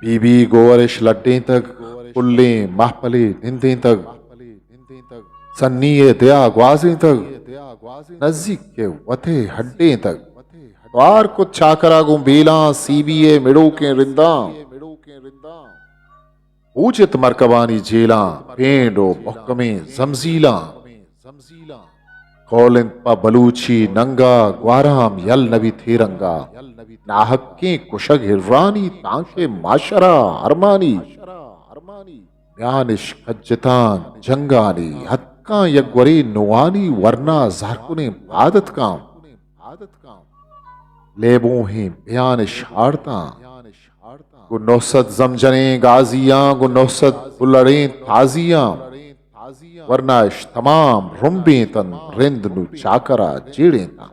बीबी गोवरिश लड्डे तक पुल्ले महपले निंदे तक सन्नीए दया ग्वाजे तक नजदीक के वथे हड्डे तक द्वार को चाकरा गो बेला सीबीए मिड़ो के रिंदा पूजित मरकबानी जेला पेंडो मुहकमे जमजीला कौलिन पा बलूची नंगा ग्वाराम यल नबी थेरंगा नाहक्के कुशग हिर्रानी तांके माशरा अरमानी न्यानिश खज्जतान जंगानी हक्का यगवरी नुवानी वरना जारकुने आदत काम लेबों ही बयानिश हारता गु नौसद जमजने गाजियां गु नौसद बुलड़े ताजियां वरना इश तमाम रुम्बे तन रिंद नु चाकरा जेड़े ता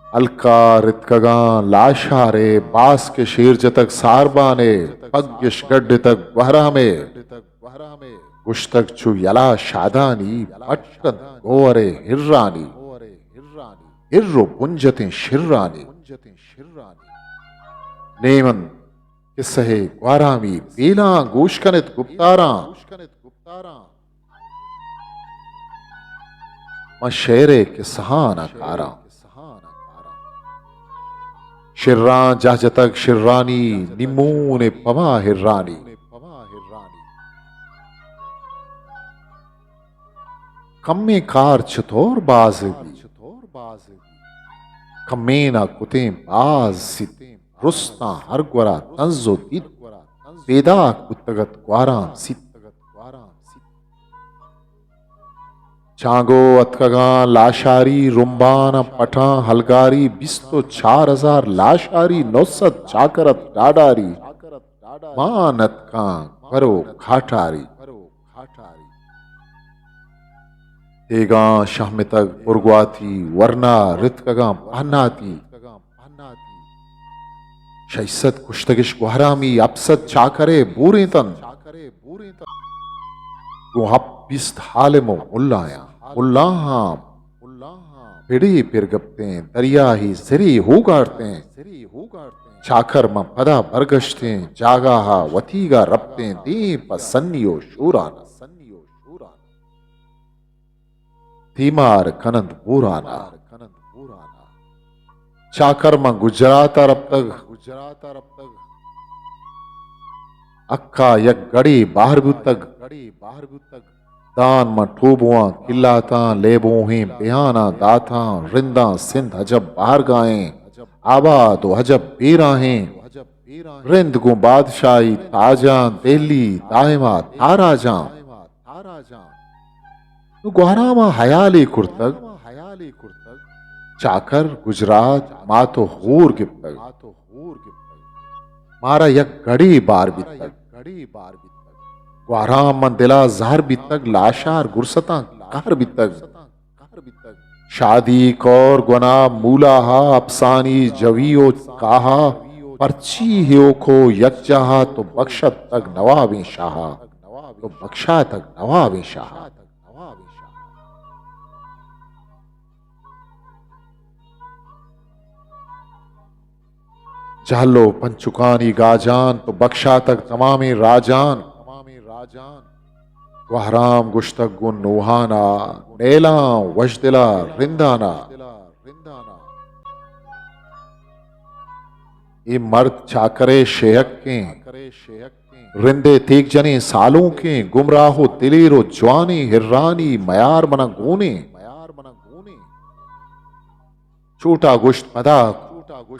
अलका रितकगा लाशारे बास के शेर जतक सारबाने पग्यश गड्ढ तक बहरा में गुश्तक छु यला शादानी पटकन गोरे हिर्रानी इर्रो पुंजते शिर्रानी नेमन किसहे ग्वारामी बेला गोशकनित गुप्तारा मशेरे के सहाना कारा शिर्रा जाजतक शिर्रानी निमूने पवा हिर्रानी कम्मे कार चतोर बाज़गी कमेना कुतें बाज सित रुस्ता हर ग्वरा तंजो दित बेदा कुतगत ग्वारा सित चांगो अतकगा लाशारी रुम्बाना पठा हलगारी बिस्तो 4000 लाशारी नौसत चाकरत डाडारी मानत का करो घाटारी तेगा शाम तक पुरगवाती वरना रितकगा पहनाती शैसत कुश्तगिश गुहरामी अपसत चाकरे बूरे तन गुहब्बिस्त हालिमो उल्लाया उल्लाहा पिड़ी पिरगपते दरिया ही सिरी हो गाड़ते चाकर म पदा बरगश्ते जागा हा वतीगा रपते दे पसन्नियो शूराना तीमार कनंद पूराना चाकर म गुजरात रब तक अक्का यक गड़ी बाहरगु तक दान म ठोबुआ किल्लाता लेबो ही बयाना दाता रिंदा सिंध हजब बाहर गाएं आबाद हजब बेराहें रिंद गु बादशाही ताजा दिल्ली दायमा ताराजा ग्वारामा हयाली कुर्तक चाकर गुजरात मातो हूर गिप्तक मारा यक गड़ी बार बितक ग्वाराम मन दिला जहर बितक लाशार गुरसता कार बितक शादी कौर गुना मूलाहा अफसानी जवियो काहा पर्ची हियो को यकजहा तो बख्शत तक नवाबे शाहा तो बख्शा तक नवाबे शाहा जालो पंचुकानी गाजान तो बख्शा तक तमामी राजान वहराम गुश्तक गुन नूहाना नेला वजदिला रिंदाना ये मर्द चाकरे शेयक के रिंदे तेग जने सालों के गुमराहो दिलेरो जवानी हिर्रानी मयार मना गोने छोटा गुश्त पदा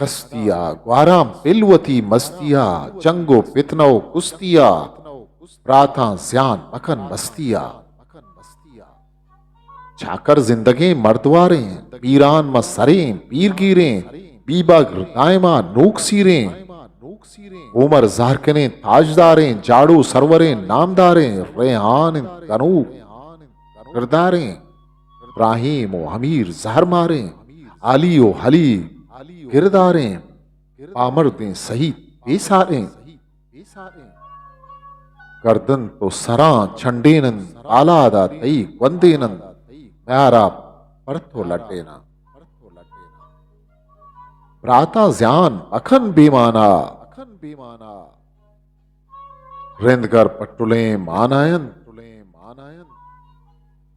कस्तिया ग्वाराम पिलवती मस्तिया जंगो पितनो कुस्तिया प्राथा ज्यान मखन मस्तिया चाकर जिंदगी मर्दवारे पीरान म सरे पीर गिरे बीबा दायमा नूक सीरे उमर जारकने ताजदारे जाड़ू सरवरे नामदारे रेहान तनूक किरदारे इब्राहिम हमीर जहर मारे आलियो हली किरदारे पामरते सही बेसारे गर्दन तो सरा छंडेनन आलादा तई वंदेनन म्यारा परथो लटेना प्राता ज्यान अखन बेमाना रिंदगर पटुले मानायन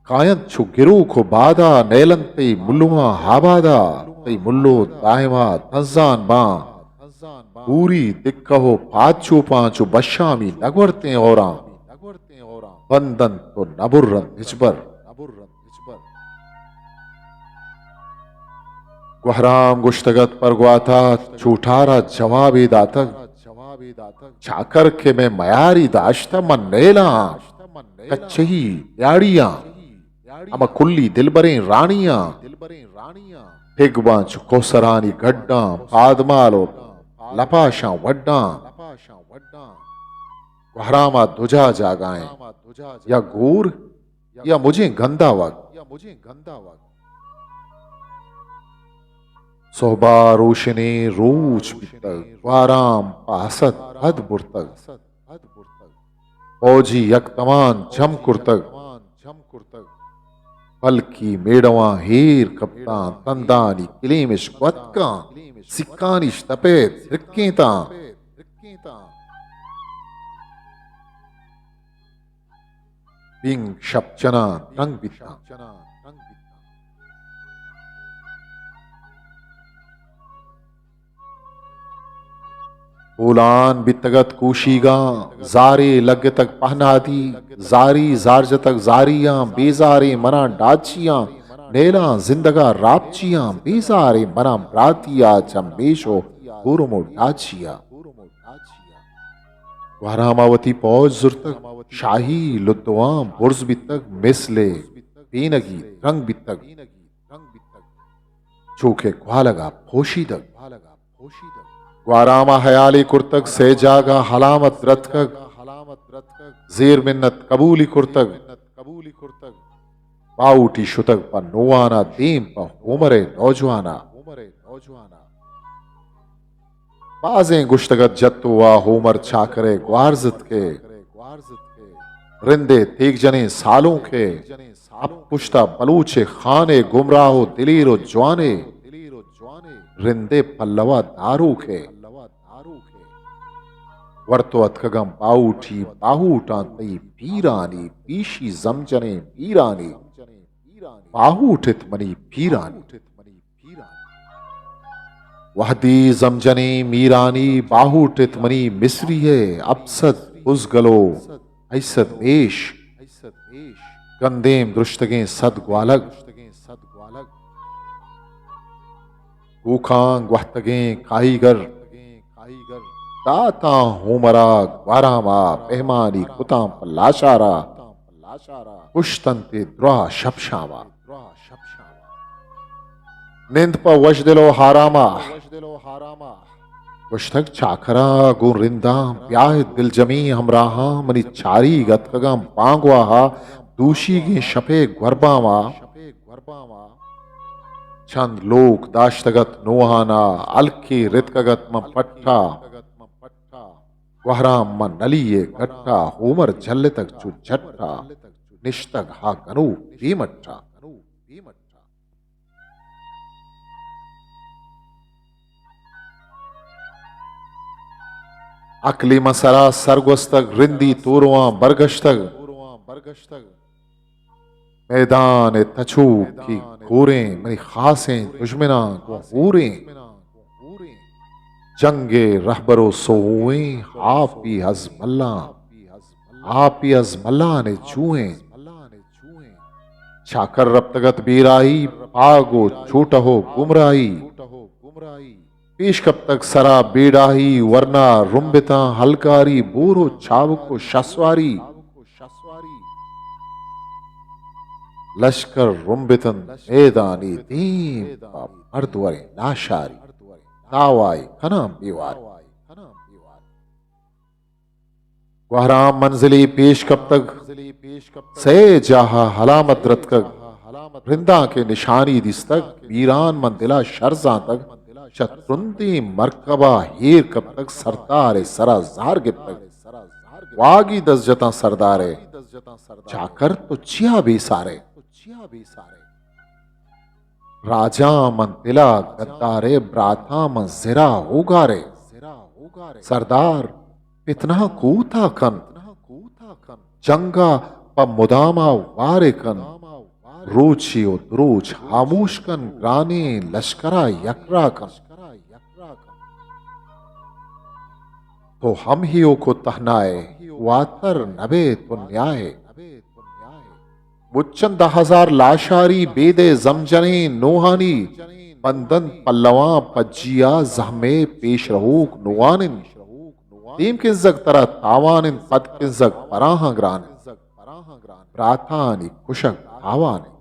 कायन छु गिरू को बादा नेलन ते मुल्लुआ हाबादा ते मुल्लो दायवा तजान बा हूरी दिक्कहो पाचू पांचू बशामी नगवरते और बंदन तो नबुर्रन हिजबर गुहराम गुश्तगत पर ग्वाथा छूठारा जवाबी दातक चाकर के मैं मयारी दाश्ता मन नेला कच्ची याड़ियां अम कुल्ली दिलबरें रानियां हिगबांच कोसरानी गड्डा पादमालो लपाशा वड्डा गुहरामा दुजा जागाएं या गूर या मुझे गंदा वक्त सोहबा रोशनी रोज बितक वाराम पासत हद बुरतक फौजी यकतमान जम कुर्तक बल्कि मेड़वा हीर कप्तान तंदानी किलीमिश वत्का सिक्कानिश तपेत रिक्केता बिंग शपचना रंग बिता बोलान बितगत कुशीगा जारे लग तक पहनादी जारी जारज तक जारियां बेजारे मना डाचियां नेला जिंदगा रापचियां बेजारे मना ब्रातिया चंबेशो गुरुमो डाचिया वारामावती पौज जुर्तक शाही लुद्दवां बुर्ज बितक मिसले बेनगी रंग बितक चोखे ग्वालगा फोशीदक वारामा हयाली कुर्तक से जागा हलामत रतकक जेर मिन्नत कबूली कुर्तक बाउटी शुतक पर नोआना देम पर होमरे नौजवाना बाजें गुश्तगत जत्तुआ होमर छाकरे ग्वारजत के रिंदे तेग जने सालों के अब पुश्ता बलूचे खाने गुमराहो दिलीरो जवाने रिंदे पल्लवा दारू के वर्तो अथगम बाऊठी बाहूटा तई पीरानी पीशी जमजने पीरानी बाहूठित मनी पीरानी वहदी जमजने मीरानी बाहूठित मनी मिस्री है अपसद उजगलो ऐसद बेश गंदेम दृष्टगे सद ग्वालग ऊखांग वहतगे काईगर ताता होमरा वारामा पेहमानी कुताम पल्लाशारा पुश्तंते द्रा शपशावा निंद पर वश दिलो हारामा वशतक चाखरा गुन रिंदा ब्याह दिल जमी हमराहा मनी चारी गतकगम पांगवाहा दूशी गे शपे ग्वरबावा चंद लोक दाश्तगत नोहाना अलकी रितकगत म पट्टा वहराम मन नलिये गट्टा होमर झल्ले तक चु झट्टा निश्तक हा गनु भीमट्टा अकली मसरा सरगोस्तक रिंदी तोरवा बरगश्तक मैदान तछू की घूरें मनी खासें दुश्मना को हूरें जंगे रहबरो सोए आप ही अजमल्ला ने चूहे छाकर रप्तगत बीराई पागो छूट हो गुमराई पेश कब तक सरा बेडाही वरना रुम्बिता हलकारी बूरो छाव को शस्वारी लश्कर रुम्बितन मैदानी दीम मर्दवरे नाशारी दावाई खनाम बीवार वहराम मंजिली पेश कब तक से जहा हलामत रतक रिंदा के निशानी दिस्तक वीरान मंदिला शर्जा तक शत्रुंदी मरकबा हीर कब तक सरतारे सराजार गिब तक वागी दस जता सरदारे जाकर तो चिया भी सारे राजा मन तिला गद्दारे ब्राथा मन जिरा होगारे सरदार इतना कूता कन जंगा प मुदामा वारे कन रूचियो द्रूच हामूश कन ग्राने लश्करा यकरा कन तो हम ही को तहनाए वातर नबे तो न्याय मुच्चंद हजार लाशारी बेदे जमजने नोहानी बंदन पल्लवा पज्जिया जहमे पेश रहूक नुवानिन तीम किंजक तरा तावानिन पद किंजक पराहा ग्रान प्राथानि कुशक आवानि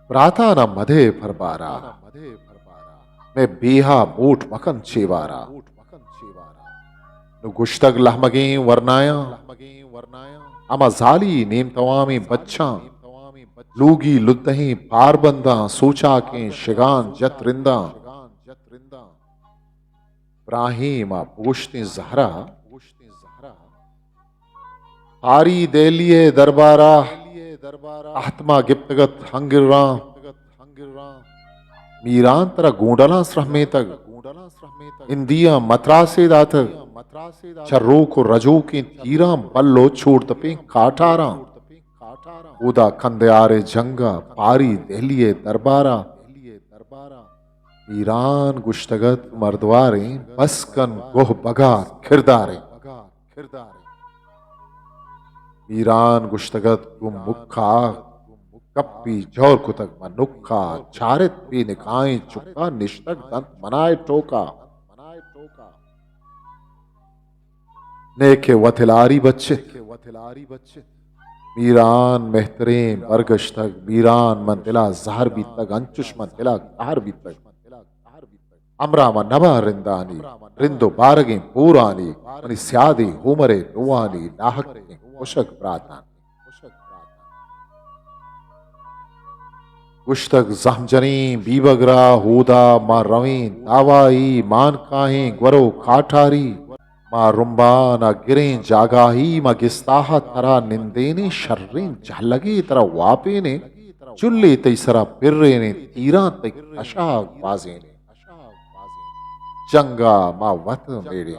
प्राथाना मधे फरबारा मैं बेहा बूट मकन चेवारा नु गुश्तग लहमगे वरनाया अमा जाली नेम तवामी बच्चा लूगी लुदही पारबंदा सोचा के शिगान जत रिंदा इब्राहिम पोश्ते जहरा आरी देलिए दरबारा आत्मा गिप्तगत हंगिरा मीरान तरा गूंडला श्रमे तक इंदिया मतरासे दात चर्रो को रजो के तीरा बल्लो छोड़ तपे काटारा उदा कंदयारे जंगा पारी दहलिए दरबारा ईरान गुश्तगत मर्दवारे बसकन गोह बगा खिरदारे ईरान गुश्तगत गुम मुक्खा कप्पी जोर कुतक मनुक्खा चारित पे निकाय चुक्का निष्ठक दंत मनाए टोका नेके वथिलारी बच्चे मीरान मेहतरीन बरगश तक मीरान मंतिला जहर भी तक अंचुश मंतिला कहर भी तक अमरामा नबा रिंदानी रिंदो बारगे पूरानी अनि स्यादे हुमरे नुवानी नाहक मुशक प्रातान गुश्तक जहमजनी बीबगरा होदा मा रवीन दावाई मान काहे ग्वरो काठारी मा रुम्बाना गिरें जागाही मा गिस्ताहा तरा निंदेने शर्रें झलगे तरा वापे ने चुल्ले तैसरा पिर्रे ने तीरा तक अशाग बाजे ने जंगा मा वत मेरे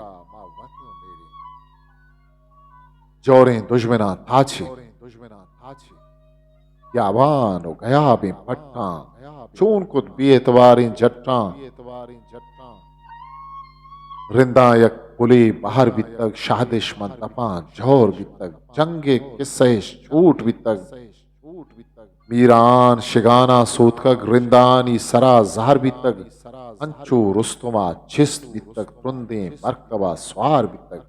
जोरें दुश्मना थाचे यावान गया बे पट्टा चून कुत बेतवारें जट्टा रिंदा यक पुले बाहर भी तक शादिश मंतपा जोर भी तक जंगे किस्से छूट भी तक मीरान शिगाना सोतक रिंदानी सरा जहर भी तक अंचू रुस्तुमा चिस्त भी तक तुंदे मरकबा स्वार भी तक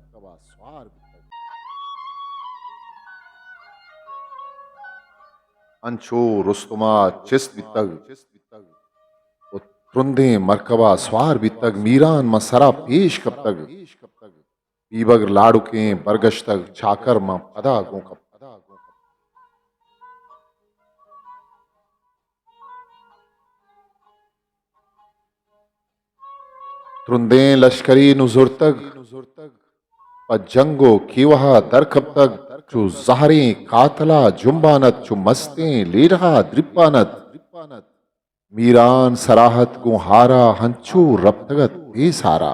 अंचो रुस्तुमा चिस्त भी तक तुंदे मरकबा स्वार भी तक मीरान मसरा पेश कब तक बीबग लाड़ू के बरगश तक छाकर मां पदा गो कब तुंदे लश्करी नुजुर तक जंगो कीवहा दरकब तक चु जहरे कातला जुम्बानत चु मस्ते ले रहा द्रिपानत मीरान सराहत को हारा हंचू रप्तगत बेसारा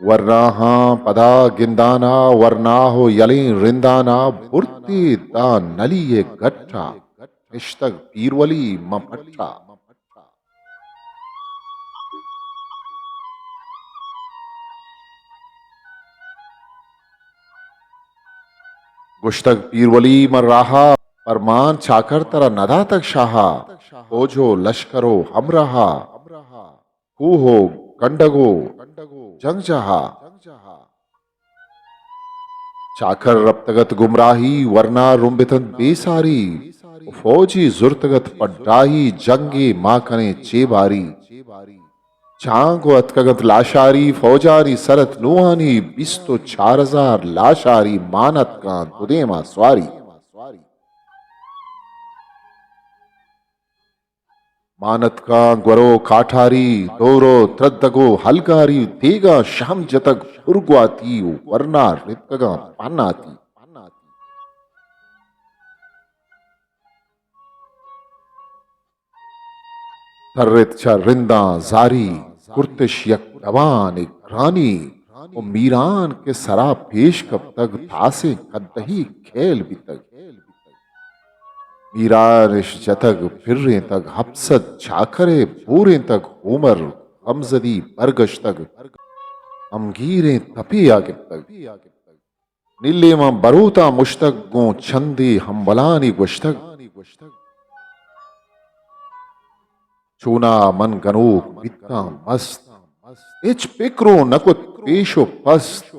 वरना हाँ पदा गिंदाना वरना हो यले रिंदाना बुरती दा नली ये गट्ठा निश्तक पीरवली मपट्ठा गुश्तक पीरवली मर रहा परमान छाकर तरा नदा तक शाहा ओझो लश्करो हम रहा कूहो कंडगो जंग जहा चाकर रप्तगत गुमराही वरना रुम्बितन बेसारी फौजी जुर्तगत पड्डाही जंगे माँ कने चेबारी चांगो अतकगत लाशारी फौजारी सरत नुहानी बिस्तो 4000 लाशारी मानत का दुदेमा स्वारी मानत का ग्वरो काठारी दोरो त्रद्दगो हलगारी देगा शाम जतक उर्ग्वाती वरना रितगा पानाती तरत चा रिंदा जारी कुर्तिश यक दवान एक रानी और मीरान के सरा पेश कब तक थासे कदही खेल भी तक मीरानिश जतग फिर्रें तक हफ्सत छाखरे बूरें तक उमर हमजदी बरगश तक अमगीरें तपी आगिब तक नीलेमा बरूता मुश्तक गो छंदी हमबलानी गुश्तक चूना मन गनूक बित्ता मस्त इच पिक्रो नकुत पेशो पस्त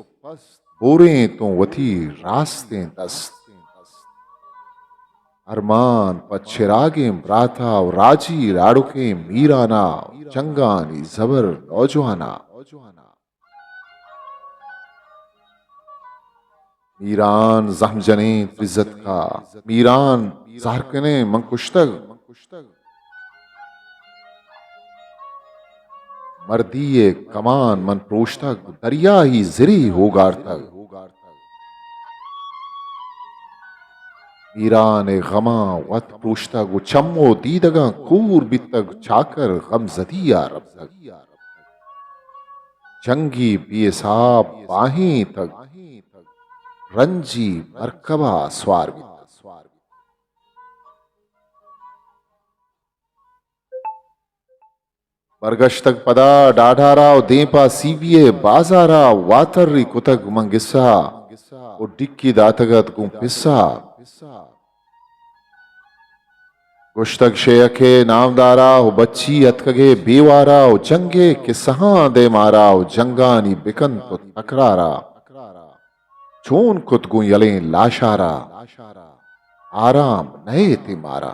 बोरे तो वथी रास्ते दस्त अरमान पच्छिरागे ब्राथा राजी राड़ुके मीराना चंगानी जबर नौजवाना मीरान जहमजने त्रिजत का मीरान जारकने मंकुश्तग मर्दिये कमान मन प्रोश्तक दरिया ही जिरी होगार तक मीरान गमा वत प्रोश्तक चम्मो दीदगा कूर बितक चाकर गमजदिया रब तक जंगी बेसाब बाहें तक रंजी मरकबा स्वार बितक बरगश्तक पदा डाढ़ाराव देपा सीबिये बाजारा वातर्री कुतक मंगिस्सा ओ डिक्की दातगत गुं पिस्सा गुश्तक शेयखे नामदारा हो बच्ची अतकगे बेवारा हो जंगे के सहा दे मारा हो जंगानी बिकन तो तकरारा चून कुत गुं यलें लाशारा आराम नए ते मारा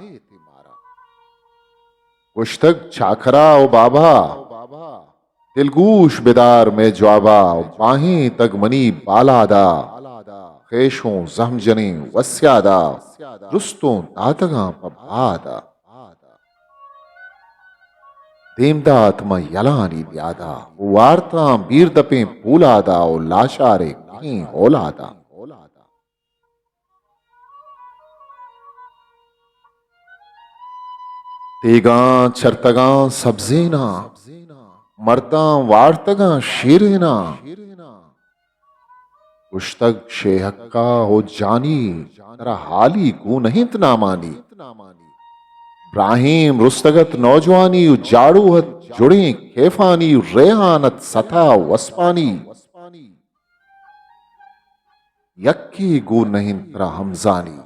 गुश्तक छाखरा ओ बाबा दिलगूश बेदार में ज्वाबा बाहें तगमनी बालादा खेशों जहमजने वस्यादा रुस्तों दातगा पबादा देमदात्म यलानी द्यादा वार्ता बीरदपे पूलादा ओ लाशारे कहीं ओलादा तेगा चरतगा सब्जेना मर्दा वार्तगा शेरेना गुश्तक शेहक्का हो जानी तरा हाली गु नहीं तना मानी इब्राहिम रुस्तगत नौजवानी जाड़ूहत जुड़े खेफानी रेहानत सथा वस्पानी यक्की गु नहीं तरा हमजानी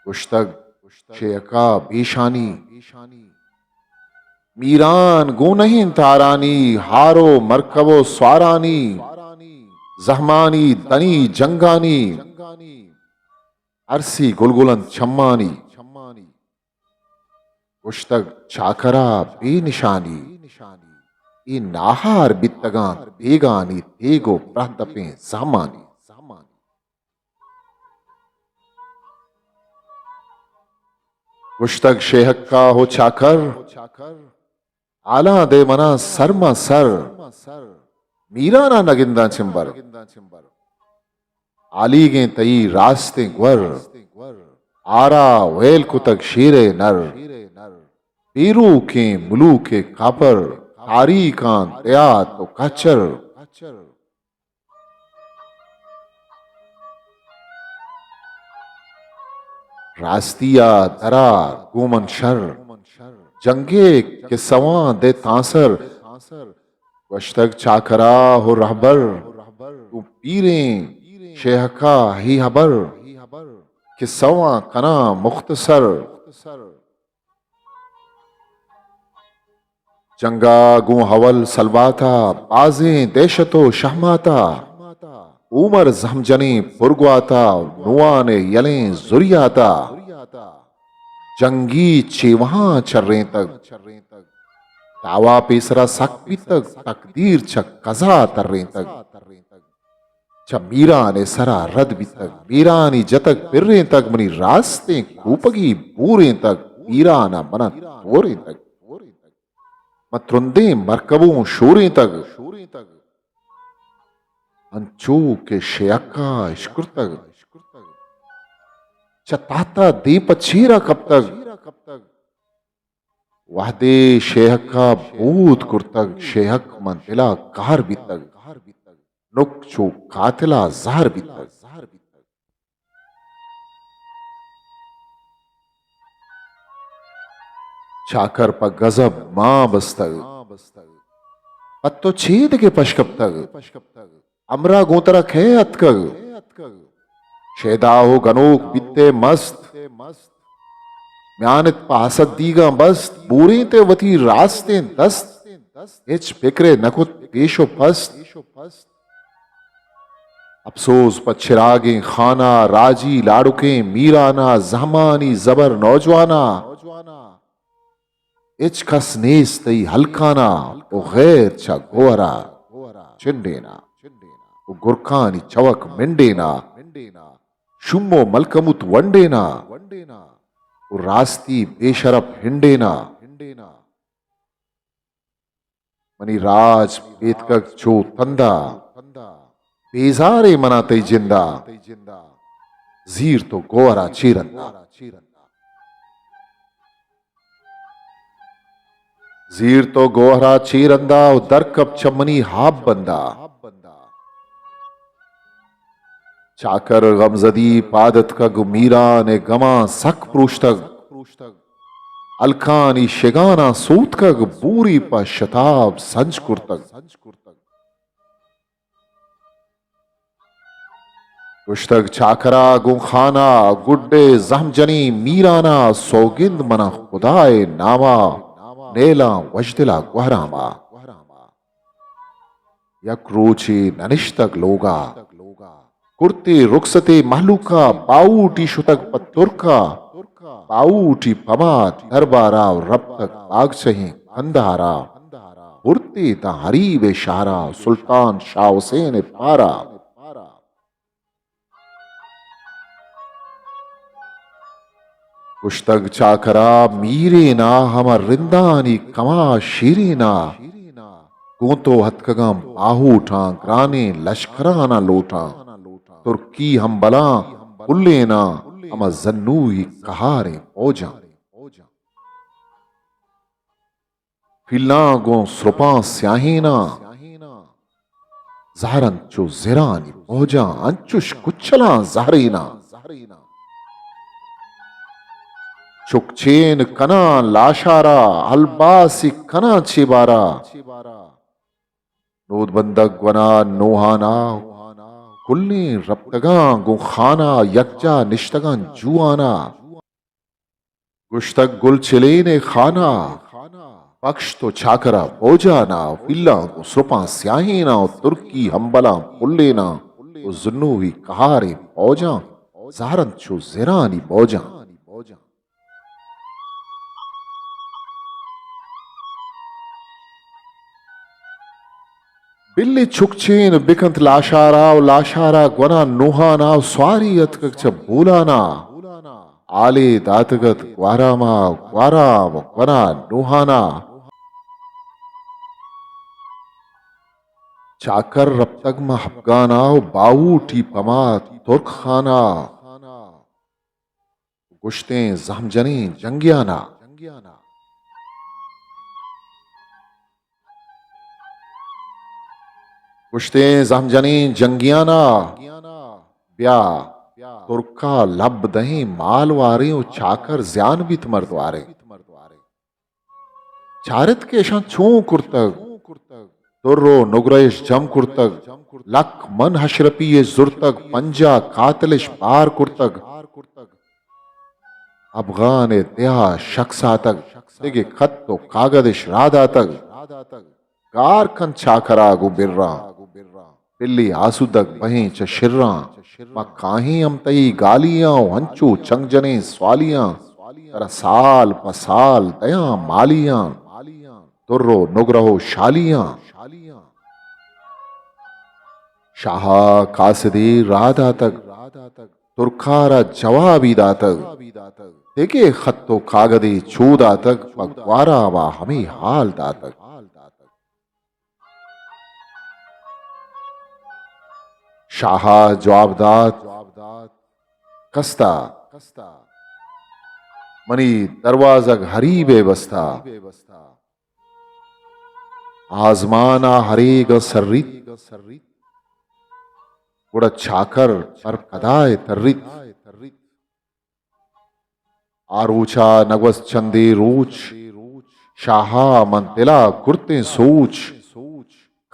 गुश्तक शेयका बेशानी मीरान गु नहीं तारानी हारो मरकबो स्वारानी जहमानी दनी जंगानी अरसी गुलगुलन छम्मानी गुश्तक चाकरा बेनिशानी ई नाहार बित्तगा बेगानी तेगो प्रहदपे सामानी गुश्तक शेहक्का हो चाकर आला दे मना सरमा सर मीराना नगिंदा चिंबर आली गे तई रास्ते ग्वर आरा वेल कुतक शीरे नर पीरू के मुलू के कापर तारी कान तया तो काचर रास्तिया दरा गोमन शर जंगे के सवा दे तांसर वश्तक चाकरा हो रहबर तू पीरे शेहका ही हबर कि सवा कना मुख्तसर जंगा गु हवल सलवाता बाजे देशतो शहमाता उमर जमजनी पुरगवाता नुआने यलें जुरियाता जंगी चेवहां चर्रे तक दावा पेसरा सक्पी तक तकदीर छ कजा तर्रे तक छ मीरा ने सरा रद भी तक मीरानी जतक पिर्रे तक मनी रास्ते कूपगी बूरे तक मीरा ना मना तोरे तक मतरुंदे मरकबों शोरे तक अंचू के शेयका इश्कुर तक चताता दे पछीरा कब तक वादे शेहका बूत कुर्तक शेहक मंतिला कार भी तक नुक चो कातिला जार भी तक चाकर पर गजब मां बस्तग पत्तो छेद के पशकब तग अमरा गोतरा खे अतकग शेदाहो गनोक बित्ते मस्त म्यानत पासत दीगा बस्त बूरे ते वती रास्ते दस्त इच फिक्रे नकुत पेशो पस्त अफसोस पर चिरागे खाना राजी लाड़ुके मीराना जहमानी जबर नौजवाना इच खस नेस तई हलकाना ओ गैर चा गोरा चिंडेना ओ गुरखानी चवक मिंडेना शुम्मो मलकमुत वंडेना ओ रास्ती बेशरफ हिंडेना मनी राज बेतकक चो तंदा बेजारे मनाते जिंदा जीर तो गोरा चीरंदा जीर तो गोहरा चीरंदा दरकब चमनी हाब बंदा चाकर गमजदी पादत का गुमीरा ने गमा सक प्रूष्टक अलखानी शेगाना सूत का बूरी पा शताब संज कुर्तक कुश्तक चाकरा गुखाना गुड्डे जहमजनी मीराना सौगिंद मना खुदाए नामा नेला वजदिला गुहरामा यक रोचे ननिश्तक लोगा कुर्ते रुखसते महलूका बाऊटी शुतक पत्तुरका बाऊटी पमात दरबारा रब तक बाग सही अंधारा उड़ते ता हरीब शारा सुल्तान शाह हुसैन पारा कुश्तक चाकरा मीरे ना हमर रिंदानी कमा शीरीना गोतो हथकगम आहूठा ग्राने लश्कराना लोटा तुर्की हम बला पुल्लेना हम जन्नूई कहारे ओजा फिल्ला गो स्रुपा स्याहीना जहरन चो जिरानी ओजा अंचुश कुचला जहरीना चुकचेन कना लाशारा अलबासी कना चिबारा नोद बंदक वना नोहाना कुल्ली रब्तगा गुखाना यकजा निश्तगन जुआना गुश्तक गुल चिले ने खाना पक्ष तो छाकरा बोजाना फिल्ला को सुपा स्याहीना तुर्की हम्बला पुल्लेना जुन्नू ही कहारे बोजा जहरन चो जिरानी बोजा बिल्ली छुकचेन बिकंत लाशारा ग्वना नोहाना स्वारी अतकक छ भूलाना आले दातगत ग्वारामा ग्वाराम ग्वना नोहाना चाकर रप्तगमा हफगाना बाऊटी पमा तुर्क खाना गुश्ते जहमजनी जंगियाना गुश्ते जहमजनी जंगियाना ब्या तुर्का लब दही मालवारे चाकर ज्यान भी मर्दवारे चारित के शा छू कुर्तग तुर्रो नुग्रश जम कुर्तग लक मन हशरपी जुर्तग पंजा कातलिश पार कुर्तग अफगान त्या शख्सा तक देगे खत तो कागदिश राधा तक कार कन चाकरा गु बिर्रा पिल्ली आसुदक बहें च शिर्रा मकाही अमतई गालियां हंचू चंगजने स्वालियां तरा साल पसाल दया मालियां तुर्रो नुग्रहो शालियां शाह कासदे राधा तक तुर्खारा जवाबी दातक देखे खत्तो कागदे छूदा तक पगवारा वा हमें हाल दातक शाह जवाबदात कस्ता मनी दरवाजक हरीबे बस्ता आजमाना हरेग सर्रित गुड़ छाकर पर कदाए तर्रित आरूचा नगवस चंदे रोच शाहा मंतिला कुर्ते सोच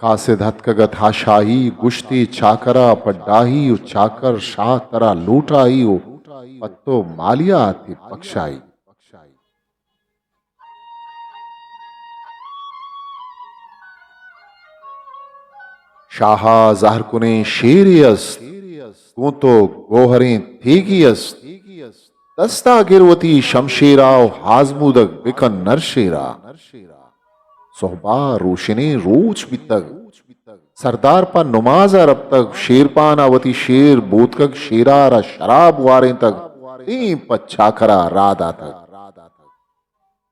कासिद हथकगत हाशाही गुश्ती चाकरा पड्डाही चाकर शाह तरा लूटाई पत्तो मालिया आती पक्षाई शाहा जहर कुने शेरियस तू तो गोहरें थेगियस दस्ता गिरवती शमशेरा हाजमुदक बिकन नरशेरा सोहबा रोशने रोज बितग सरदार पा नुमाजा रब तक शेरपान आवती शेर बोतकक शेरारा शराब वारें तक तीन पच्छा करा रादा तक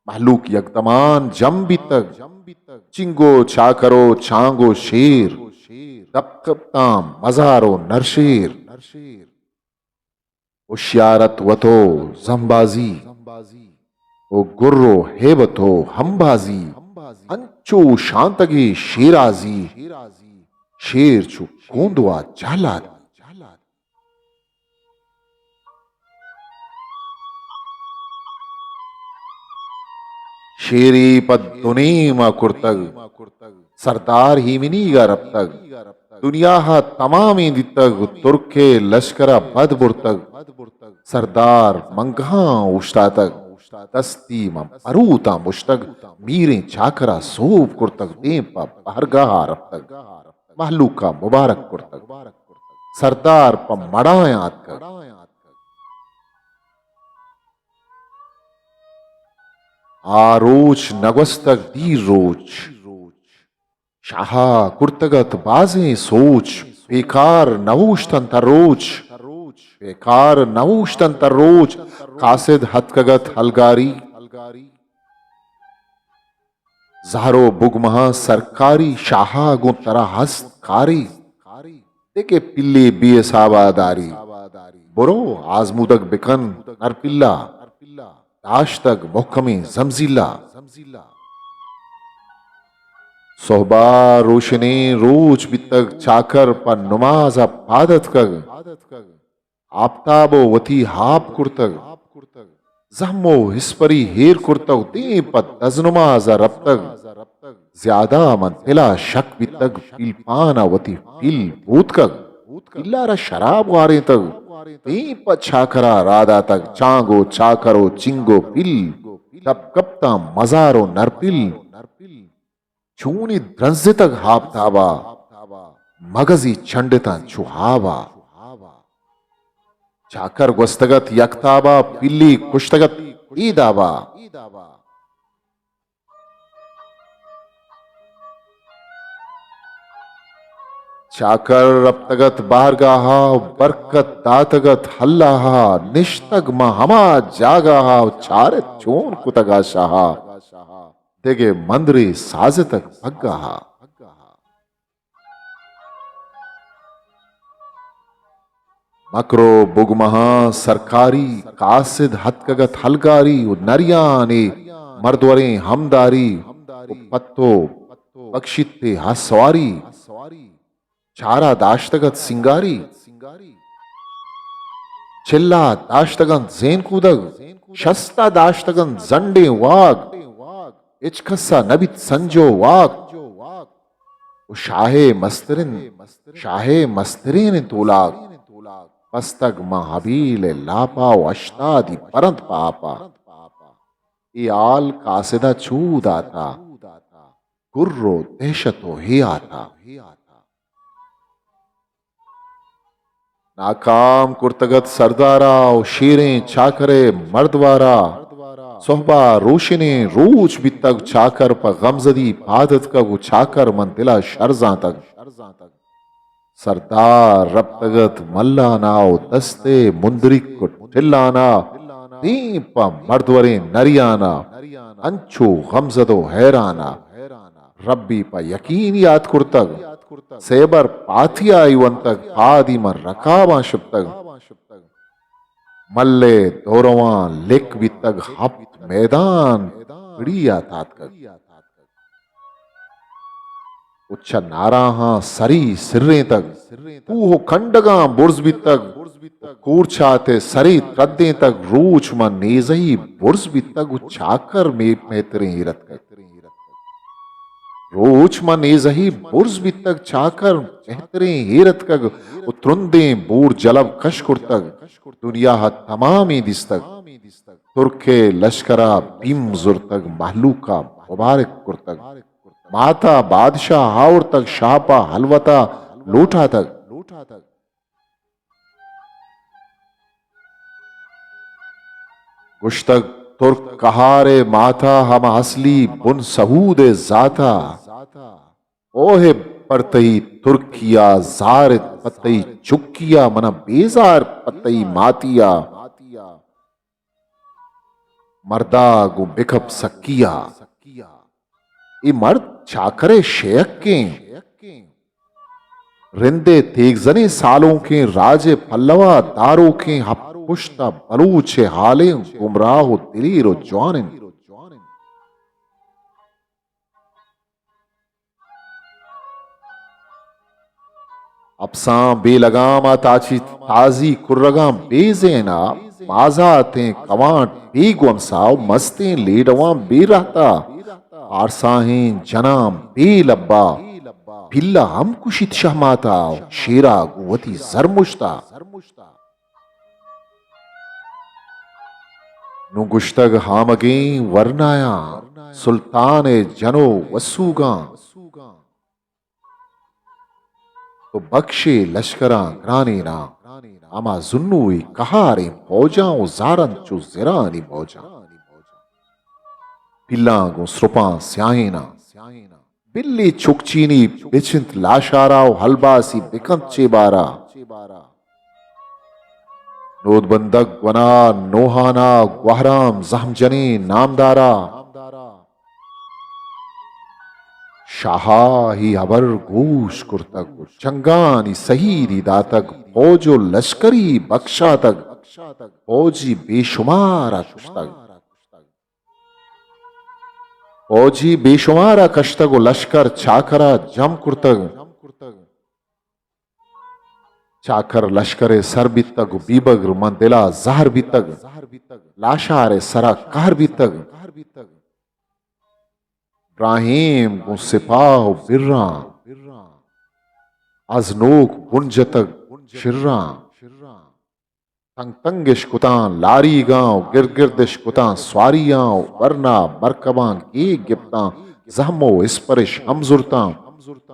महलूक यकदमान जम बितग चिंगो चाकरो चांगो शेर दपकपताम मजारो नरशेर होशियारत वतो जंबाजी ओ गुर्रो हेबतो हमबाजी अंचो शांतगे शेराजी शेर चु कोंदवा झालाद शेरी पद्दुनीमा कुर्तग सरदार हिमिनीगा रब्तग दुनिया हा तमामी दितग तुर्के लश्करा बद बुर्तग सरदार मंगहा उश्तातग दस्ती मम अरूता मुश्तग मीरें चाकरा सोप कुर्तग दें पा बहरगाहा रब्तग महलूका मुबारक कुर्तग सरदार प मड़ायात कग आरोच नगस्तक दी रोच शाहा कुर्तगत बाजें सोच बेकार नवूश्तन तरोच बेकार नवूश्तन तरोच कासिद हथकगत हलगारी जहरो बुगमहा सरकारी शाहा गो तरा हस्तकारी देखे पिल्ले बेसाबादारी बुरो आजमुदक बिकन नरपिल्ला दाश्तक मोहकमे जमजिला सोहबा रोशने रोज बितक चाकर पर नमाज पादत कग आफताबो वती हाप कुर्तग जहमो हिस्परी हेर कुर्तग ते पत तजनुमाज रब्तग ज्यादा मन तिला शक बितग पिलपाना वती पिल बूतकग इल्लारा शराब वारे तग ते पत छाकरा रादा तक चांगो चाकरो चिंगो पिल तब कप्ता मजारो नरपिल चूनी द्रंजितक हापताबा मगजी चंडिता चुहावा चाकर गोस्तगत यक्ताबा पिल्ली कुश्तगत ईदाबा चाकर रप्तगत बारगाहा बरकत दातगत हल्लाहा निश्तग महमा जागाहा चारे चोन कुतगा शाहा देगे मंदरे साजतक भग्गाहा मकरो बुगमहा सरकारी कासिद हथकगत हलगारी नरियाने मर्दवरे हमदारी पत्तो बख्शिते हसवारी चारा दाश्तगत सिंगारी चिल्ला दाश्तगन जेन कूदग शस्ता दाश्तगन जंडे वाग इचखसा नबित संजो वाग शाहे मस्तरिन तोलाग पस्तग महाबील लापा अश्तादि परंत पापा ये आल कासिदा चूद आता गुर्रो दहशतो ही आता नाकाम कुर्तगत सरदारा शेरें चाकरे मर्दवारा सोहबा रोशने रोज बितक चाकर पर गमजदी पादत का वो चाकर मंतिला शर्जा तक सरदार रब्तगत मल्लानाओ दस्ते मुंदरिक को टिल्लाना दीप मर्दवरे नरियाना अंचो गमजदो हैराना रब्बी पा यकीन याद कुर्तग सेबर पाथिया इवंतक आदि मर रकावा शुप्तग मल्ले दोरवा लेक बितग हफ्त मैदान पिड़िया तातक उच्च नाराहा सरी सिर्रे तक तू हो खंडगा बुर्ज बितग Kurčate sarit kadde tak ruč man nezahi burz bittag uchakar mehtere hirat kag. रोच मन एजही बुर्ज बितक चाकर बेहतरे हेरत कग उत्रंदे बूर जलब कश कुर्तग दुनिया हा तमामी दिस्तग तुर्के लश्करा बिम जुर्तग महलूका मुबारक कुर्तग माता बादशाह हाउर तक शापा हलवता लूटा तक गुश्तग तुर्क कहारे माथा हम असली बुन सहूद जाता ओहे परतई तुर्किया जारत पतई चुक्किया मना बेजार पतई मातिया मर्दा गु बिकप सकिया ये मर्द चाकरे शेख के रिंदे तेगजने सालों के राजे पल्लवा दारों के हप पुश्ता बलूचे हाले गुमराह दिलीर जवान अपसा बेलगामा ताची ताजी कुर्रगा बेजेना बाजाते कवाट बेगवमसाव मस्ते लेडवा बेरहता आरसाहें जनाम बेलब्बा बिल्ला हम कुशित शहमाता शेरा गुवती जरमुश्ता नुगुश्तग हामगे वर्नाया सुल्तान जनो वसूगा तो बख्शे लश्करा ग्रानी ना आमा जुन्नुई कहारे पौजाओ जारन चु जिरानी पौजा पिल्लागो स्रुपा स्याहिना बिल्ली चुकचीनी बिचिंत लाशाराव हलबासी बिकंत चेबारा नोदबंदक वना नोहाना ग्वाहराम जहमजनी नामदारा शाहा ही अबर गोश कुर्तक चंगानी सहीरी दातक फौजो लश्करी बख्शा तक फौजी बेशुमारा कुश्तक फौजी बेशुमारा कश्तक लश्कर चाकरा जम कुर्तक चाकर लश्करे सर बितक बीबग मंदिला जहर बितक लाशारे सरा कहर बितक इब्राहिम गु सिपाह बिर्रा अजनोक बुंजतक शिर्रा तंग तंगिश कुतान लारी गांव गिरगिरदिश कुतान स्वारी गांव वरना मरकबान के गिप्ता जहमो इस्परिश हमजुरता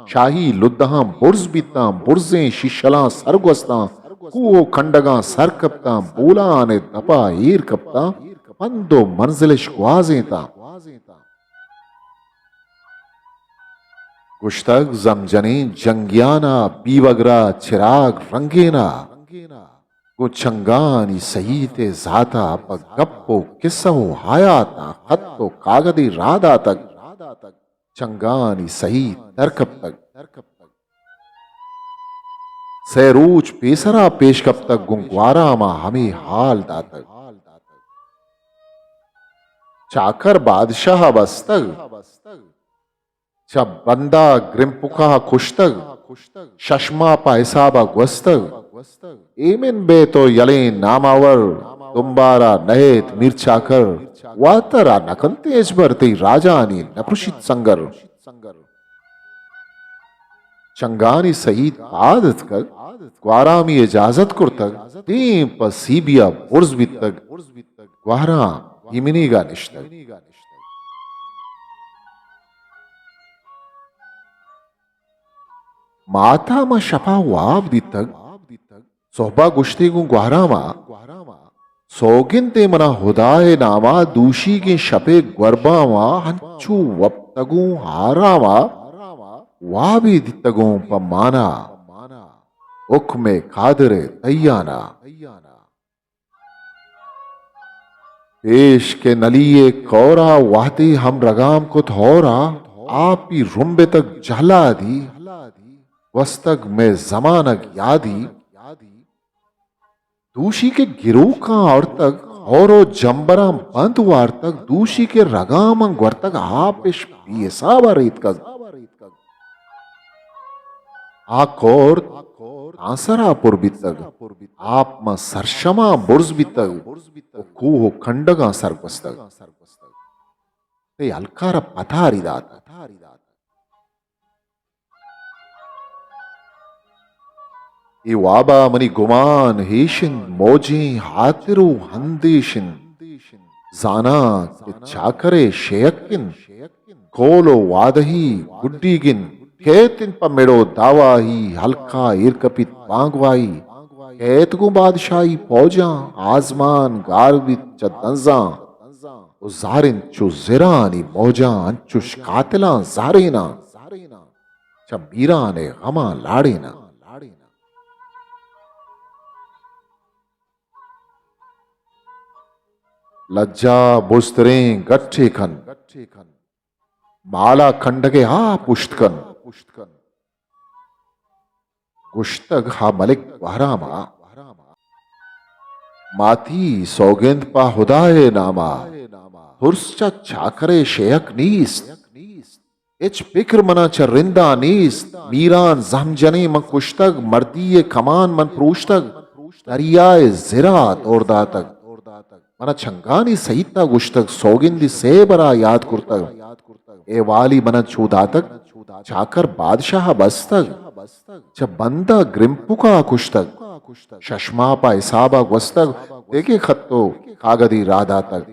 शाही लुद्दहा बुर्ज बीता बुर्जें शीशला सरगस्ता कुओ खंडगा सर कपता बोला ने दपा हीर कपता पंदो मंजिलिश ग्वाजेता गुश्तक जमजने जंगियाना बीवगरा चिराग रंगेना गुचंगानी सहीते जाता पग गप्पो किस्सो हायाता खत्तो कागदी रादा तक चंगानी सही तरकब तक सैरूच पेसरा पेशकब तक गुंगवारा मा हमें हाल दातक चाकर बादशाह बस्तक जब बंदा ग्रिमपुका खुश्तग शशमा पायसाबा ग्वस्तग एमिन बे तो यले नामावर तुम्बारा नहेत मिर्चाकर वातरा नकंतेज भरती राजानी नपुषित संगर चंगानी सहीद आदत कर ग्वारामी इजाजत कुर्तग तीन पसीबिया बुर्ज बितग ग्वारा इमिनीगा निश्तग माता मा शपा वाब दितग सोहबा गुश्तेगु ग्वारामा सोगिन ते मना हुदाए नामा दूशी के शपे ग्वरबामा हंचू वप्तगु हारामा वाबी दितगु पमाना उखमे खादरे तैयाना पेश के नलिए कौरा वाहते हम रगाम को थोरा आप ही रुम्बे तक जहला दी वस्तक में जमानक यादी दूशी के गिरोह का और तक और जंबरा बंद वार तक दूशी के रगाम वर तक आपिश बेसाबा रेत का आकोर आसरा पुरबितग आत्मा सरशमा बुर्ज बितग कूह खंडगा सरपस्तग ते अलकार पथारिदात ಈ ವಾಬ ಮನಿ ಗುಮಾನ್ ಹೇಶಿನ್ ಮೋಜಿ ಹಾತಿರು ಹಂದೇಶಿನ್ ಜಾನಾ ಚಾಕರೆ ಶೇಯಕ್ಕಿನ್ ಕೋಲೋ ವಾದಹಿ ಗುಡ್ಡಿಗಿನ್ ಕೇತಿನ್ ಪಮ್ಮೆಡೋ ದಾವಾಹಿ ಹಲ್ಕಾ ಇರ್ಕಪಿತ್ ಬಾಂಗ್ವಾಯಿ ಕೇತಗು ಬಾದಶಾಹಿ ಪೌಜಾ ಆಜ್ಮಾನ್ ಗಾರ್ಬಿತ್ ಚದಂಜಾ ಉಜಾರಿನ್ ಚು ಜಿರಾನಿ ಮೌಜಾ ಅಂಚುಷ್ ಕಾತಿಲಾ ಜಾರೇನಾ ಚ ಮೀರಾನೆ ಗಮಾ ಲಾಡೇನಾ लज्जा बुस्तरे गट्ठे खन माला खंडगे हा पुष्टकन गुश्तग हा मलिक वहरामा माती सौगंद पा हुदाए नामा हुर्सचा चाकरे शेयक नीस्त इच बिक्र मना च रिंदा नीस्त मीरान जमजने मन कुश्तग मर्दिये कमान मन प्रूश्तग दरियाए जिरात और दातक మన చంగాని సైత గుష్టక్ సోగింది సేబరా యాద్ కుర్తగ్ ఏ వాలి మన చూదాతక్ చాకర్ బాద్షాహ బస్తగ్ చ బంద గ్రింపుకా కుష్టగ్ షష్మా పా ఇసాబా వస్తగ్ దేకే ఖత్తో కాగది రాదాతక్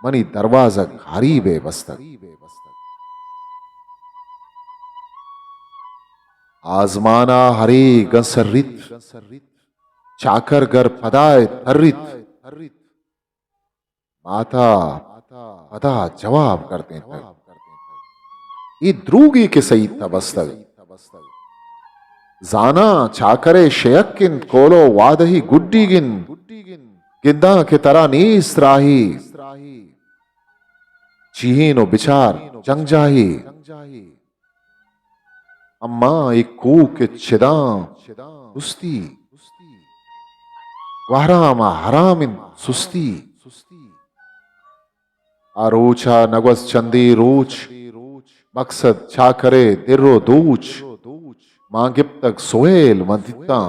మని దర్వాజా హరీబే బస్తగ్ आजमाना हरे गसरित चाकर गर पदाय थर्रित माता पता जवाब करते हैं ये द्रूगी के सही तबस्तग जाना चाकरे शयकिन कोलो वादही गुड्डीगिन गिद्दा के तरह नीस राही चीहीनो बिचार जंगजाही अम्मा एक कू के चिदा सुस्ती वारामा हरामिन सुस्ती आरोचा नगवस चंदी रोच मकसद चाकरे दिर्रो दूच मांगिब तक सोहेल मदिता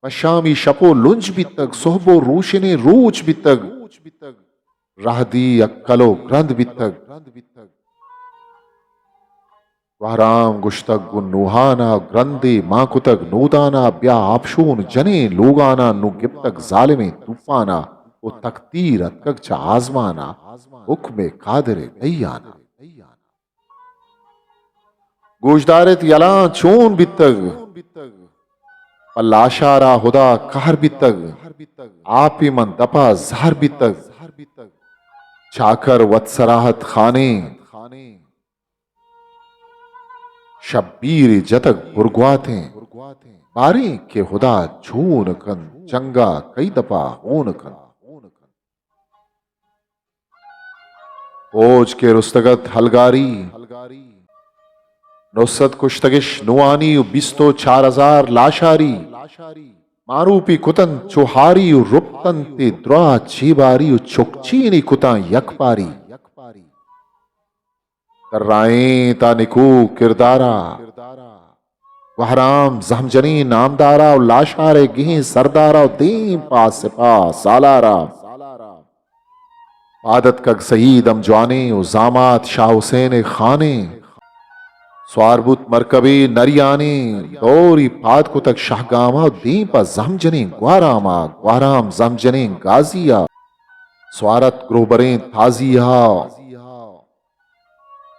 पशामी शपो लुंज भी तक सोहबो रूशने रूच भी तक राहदी अक्कलो ग्रंथ भी तक वाराम गुश्तक गुन्नुहाना ग्रंदे माकुतक नूदाना ब्या आपशून जने लोगाना नुगिब्तक जालिमे तूफाना वो तकदीर अतक च आजमाना हुक्मे कादरे दयाना गोशदारत यला चून बितग पल्लाशारा हुदा कहर बितग आपी मन दपा जहर बितग चाकर वत्सराहत खाने शब्बीर जतक बुरगवाते बारी के हुदा झून कन चंगा कई दफा ऊन कन ओज के रुस्तगत हलगारी नुसत कुश्तगिश नुआनी बिस्तो 4000 लाशारी मारूपी कुतन चुहारी रुपतन ते द्रा चीबारी चुकचीनी कुता यकपारी कर्राए तानिकू किरदारा वहराम जमजनी नामदारा लाशारे गिही सरदारा दीम पा सिपा सालारा आदत कग सईद अमजवाने उजामात शाह हुसैन खाने स्वारबुत मरकबे नरियाने दौरी पाद को तक शाहगामा दीम पा जमजने ग्वारामा ग्वाराम जमजने गाजिया स्वारत ग्रोबरें ताजिया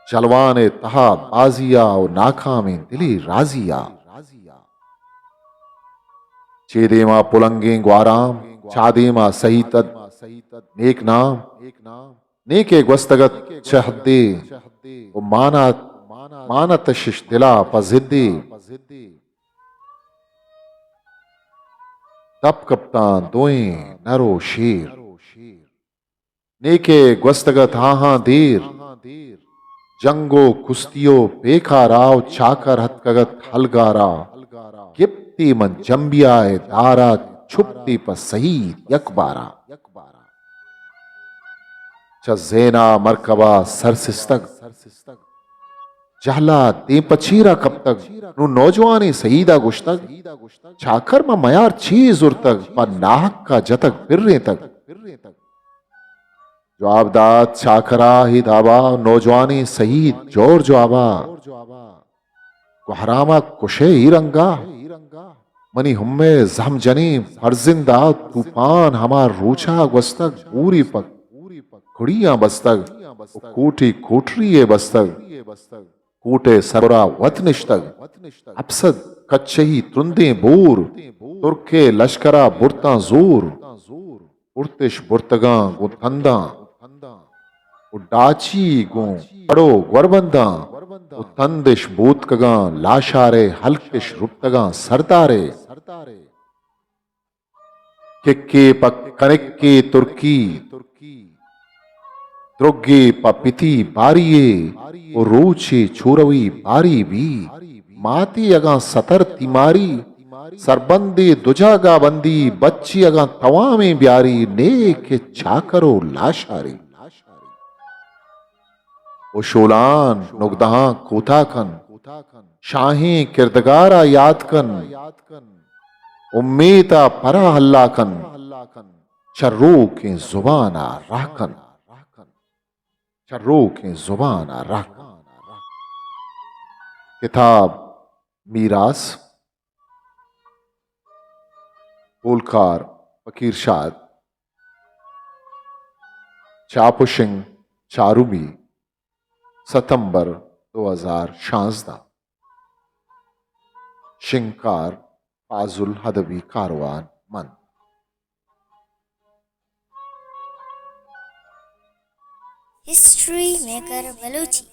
चलवाने तहा बाजिया और नाखा में दिली राजिया चेदेमा पुलंगे ग्वाराम चादेमा सहीतद नेक नाम नेके ग्वस्तगत चहदे माना माना तशिश दिला पजिद्दे तप कप्तान दोए नरो शेर नेके ग्वस्तगत हाँ देर जंगो कुस्तियो पेखा राव चाकर हथकगत हलगारा किप्ती मन जंबियाए दारा छुपती पर सहीद यकबारा चेना मरकबा सरसिस्तक जहला दे पचीरा कब तक नु नौजवानी सईदा गुश्तग छाकर में मयार चीज उर तक पर नाहक का जतक फिरने तक जवाबदाद छाखरा ही दावा नौजवानी सईद जोर जवाबा कुहरामा कुशे ही रंगा मनी हुम्मे जमजनी फर्जिंदा तूफान हमार रूछा वस्तक पूरी पक खुड़ियां बस्तक कूटी कोठरिये बस्तक कूटे सरोरा वतनिश्तग अपसद कच्चही तुंदे बोर तुर्के लश्करा बुरता जोर उर्तिश बुर्तगा गो तंदा उडाची गो पड़ो ग्वरबंदा तंदिश बूतकगा लाशारे हल्किश रुप्तगा सरदारे किक्के पक कनिक्के तुर्की द्रोगे पपिति बारिये ओ रोचे छोरवी बारी भी माती अगा सतर तिमारी सरबंदी दुजागा बंदी बच्ची अगा तवा में ब्यारी ने के छाकरो लाशारी ओ शोलान नुगदहा कोताकन शाही किरदगारा यादकन उम्मीता परा हल्लाकन चर्रो के जुबाना राकन चर्रो के जुबाना राकन। किताब मीरास बोलकार फकीर शाद चापुशिंग चारूबी सितंबर 2016 शिंकार फाजुल हदवी कारवान मन। History maker Balochi.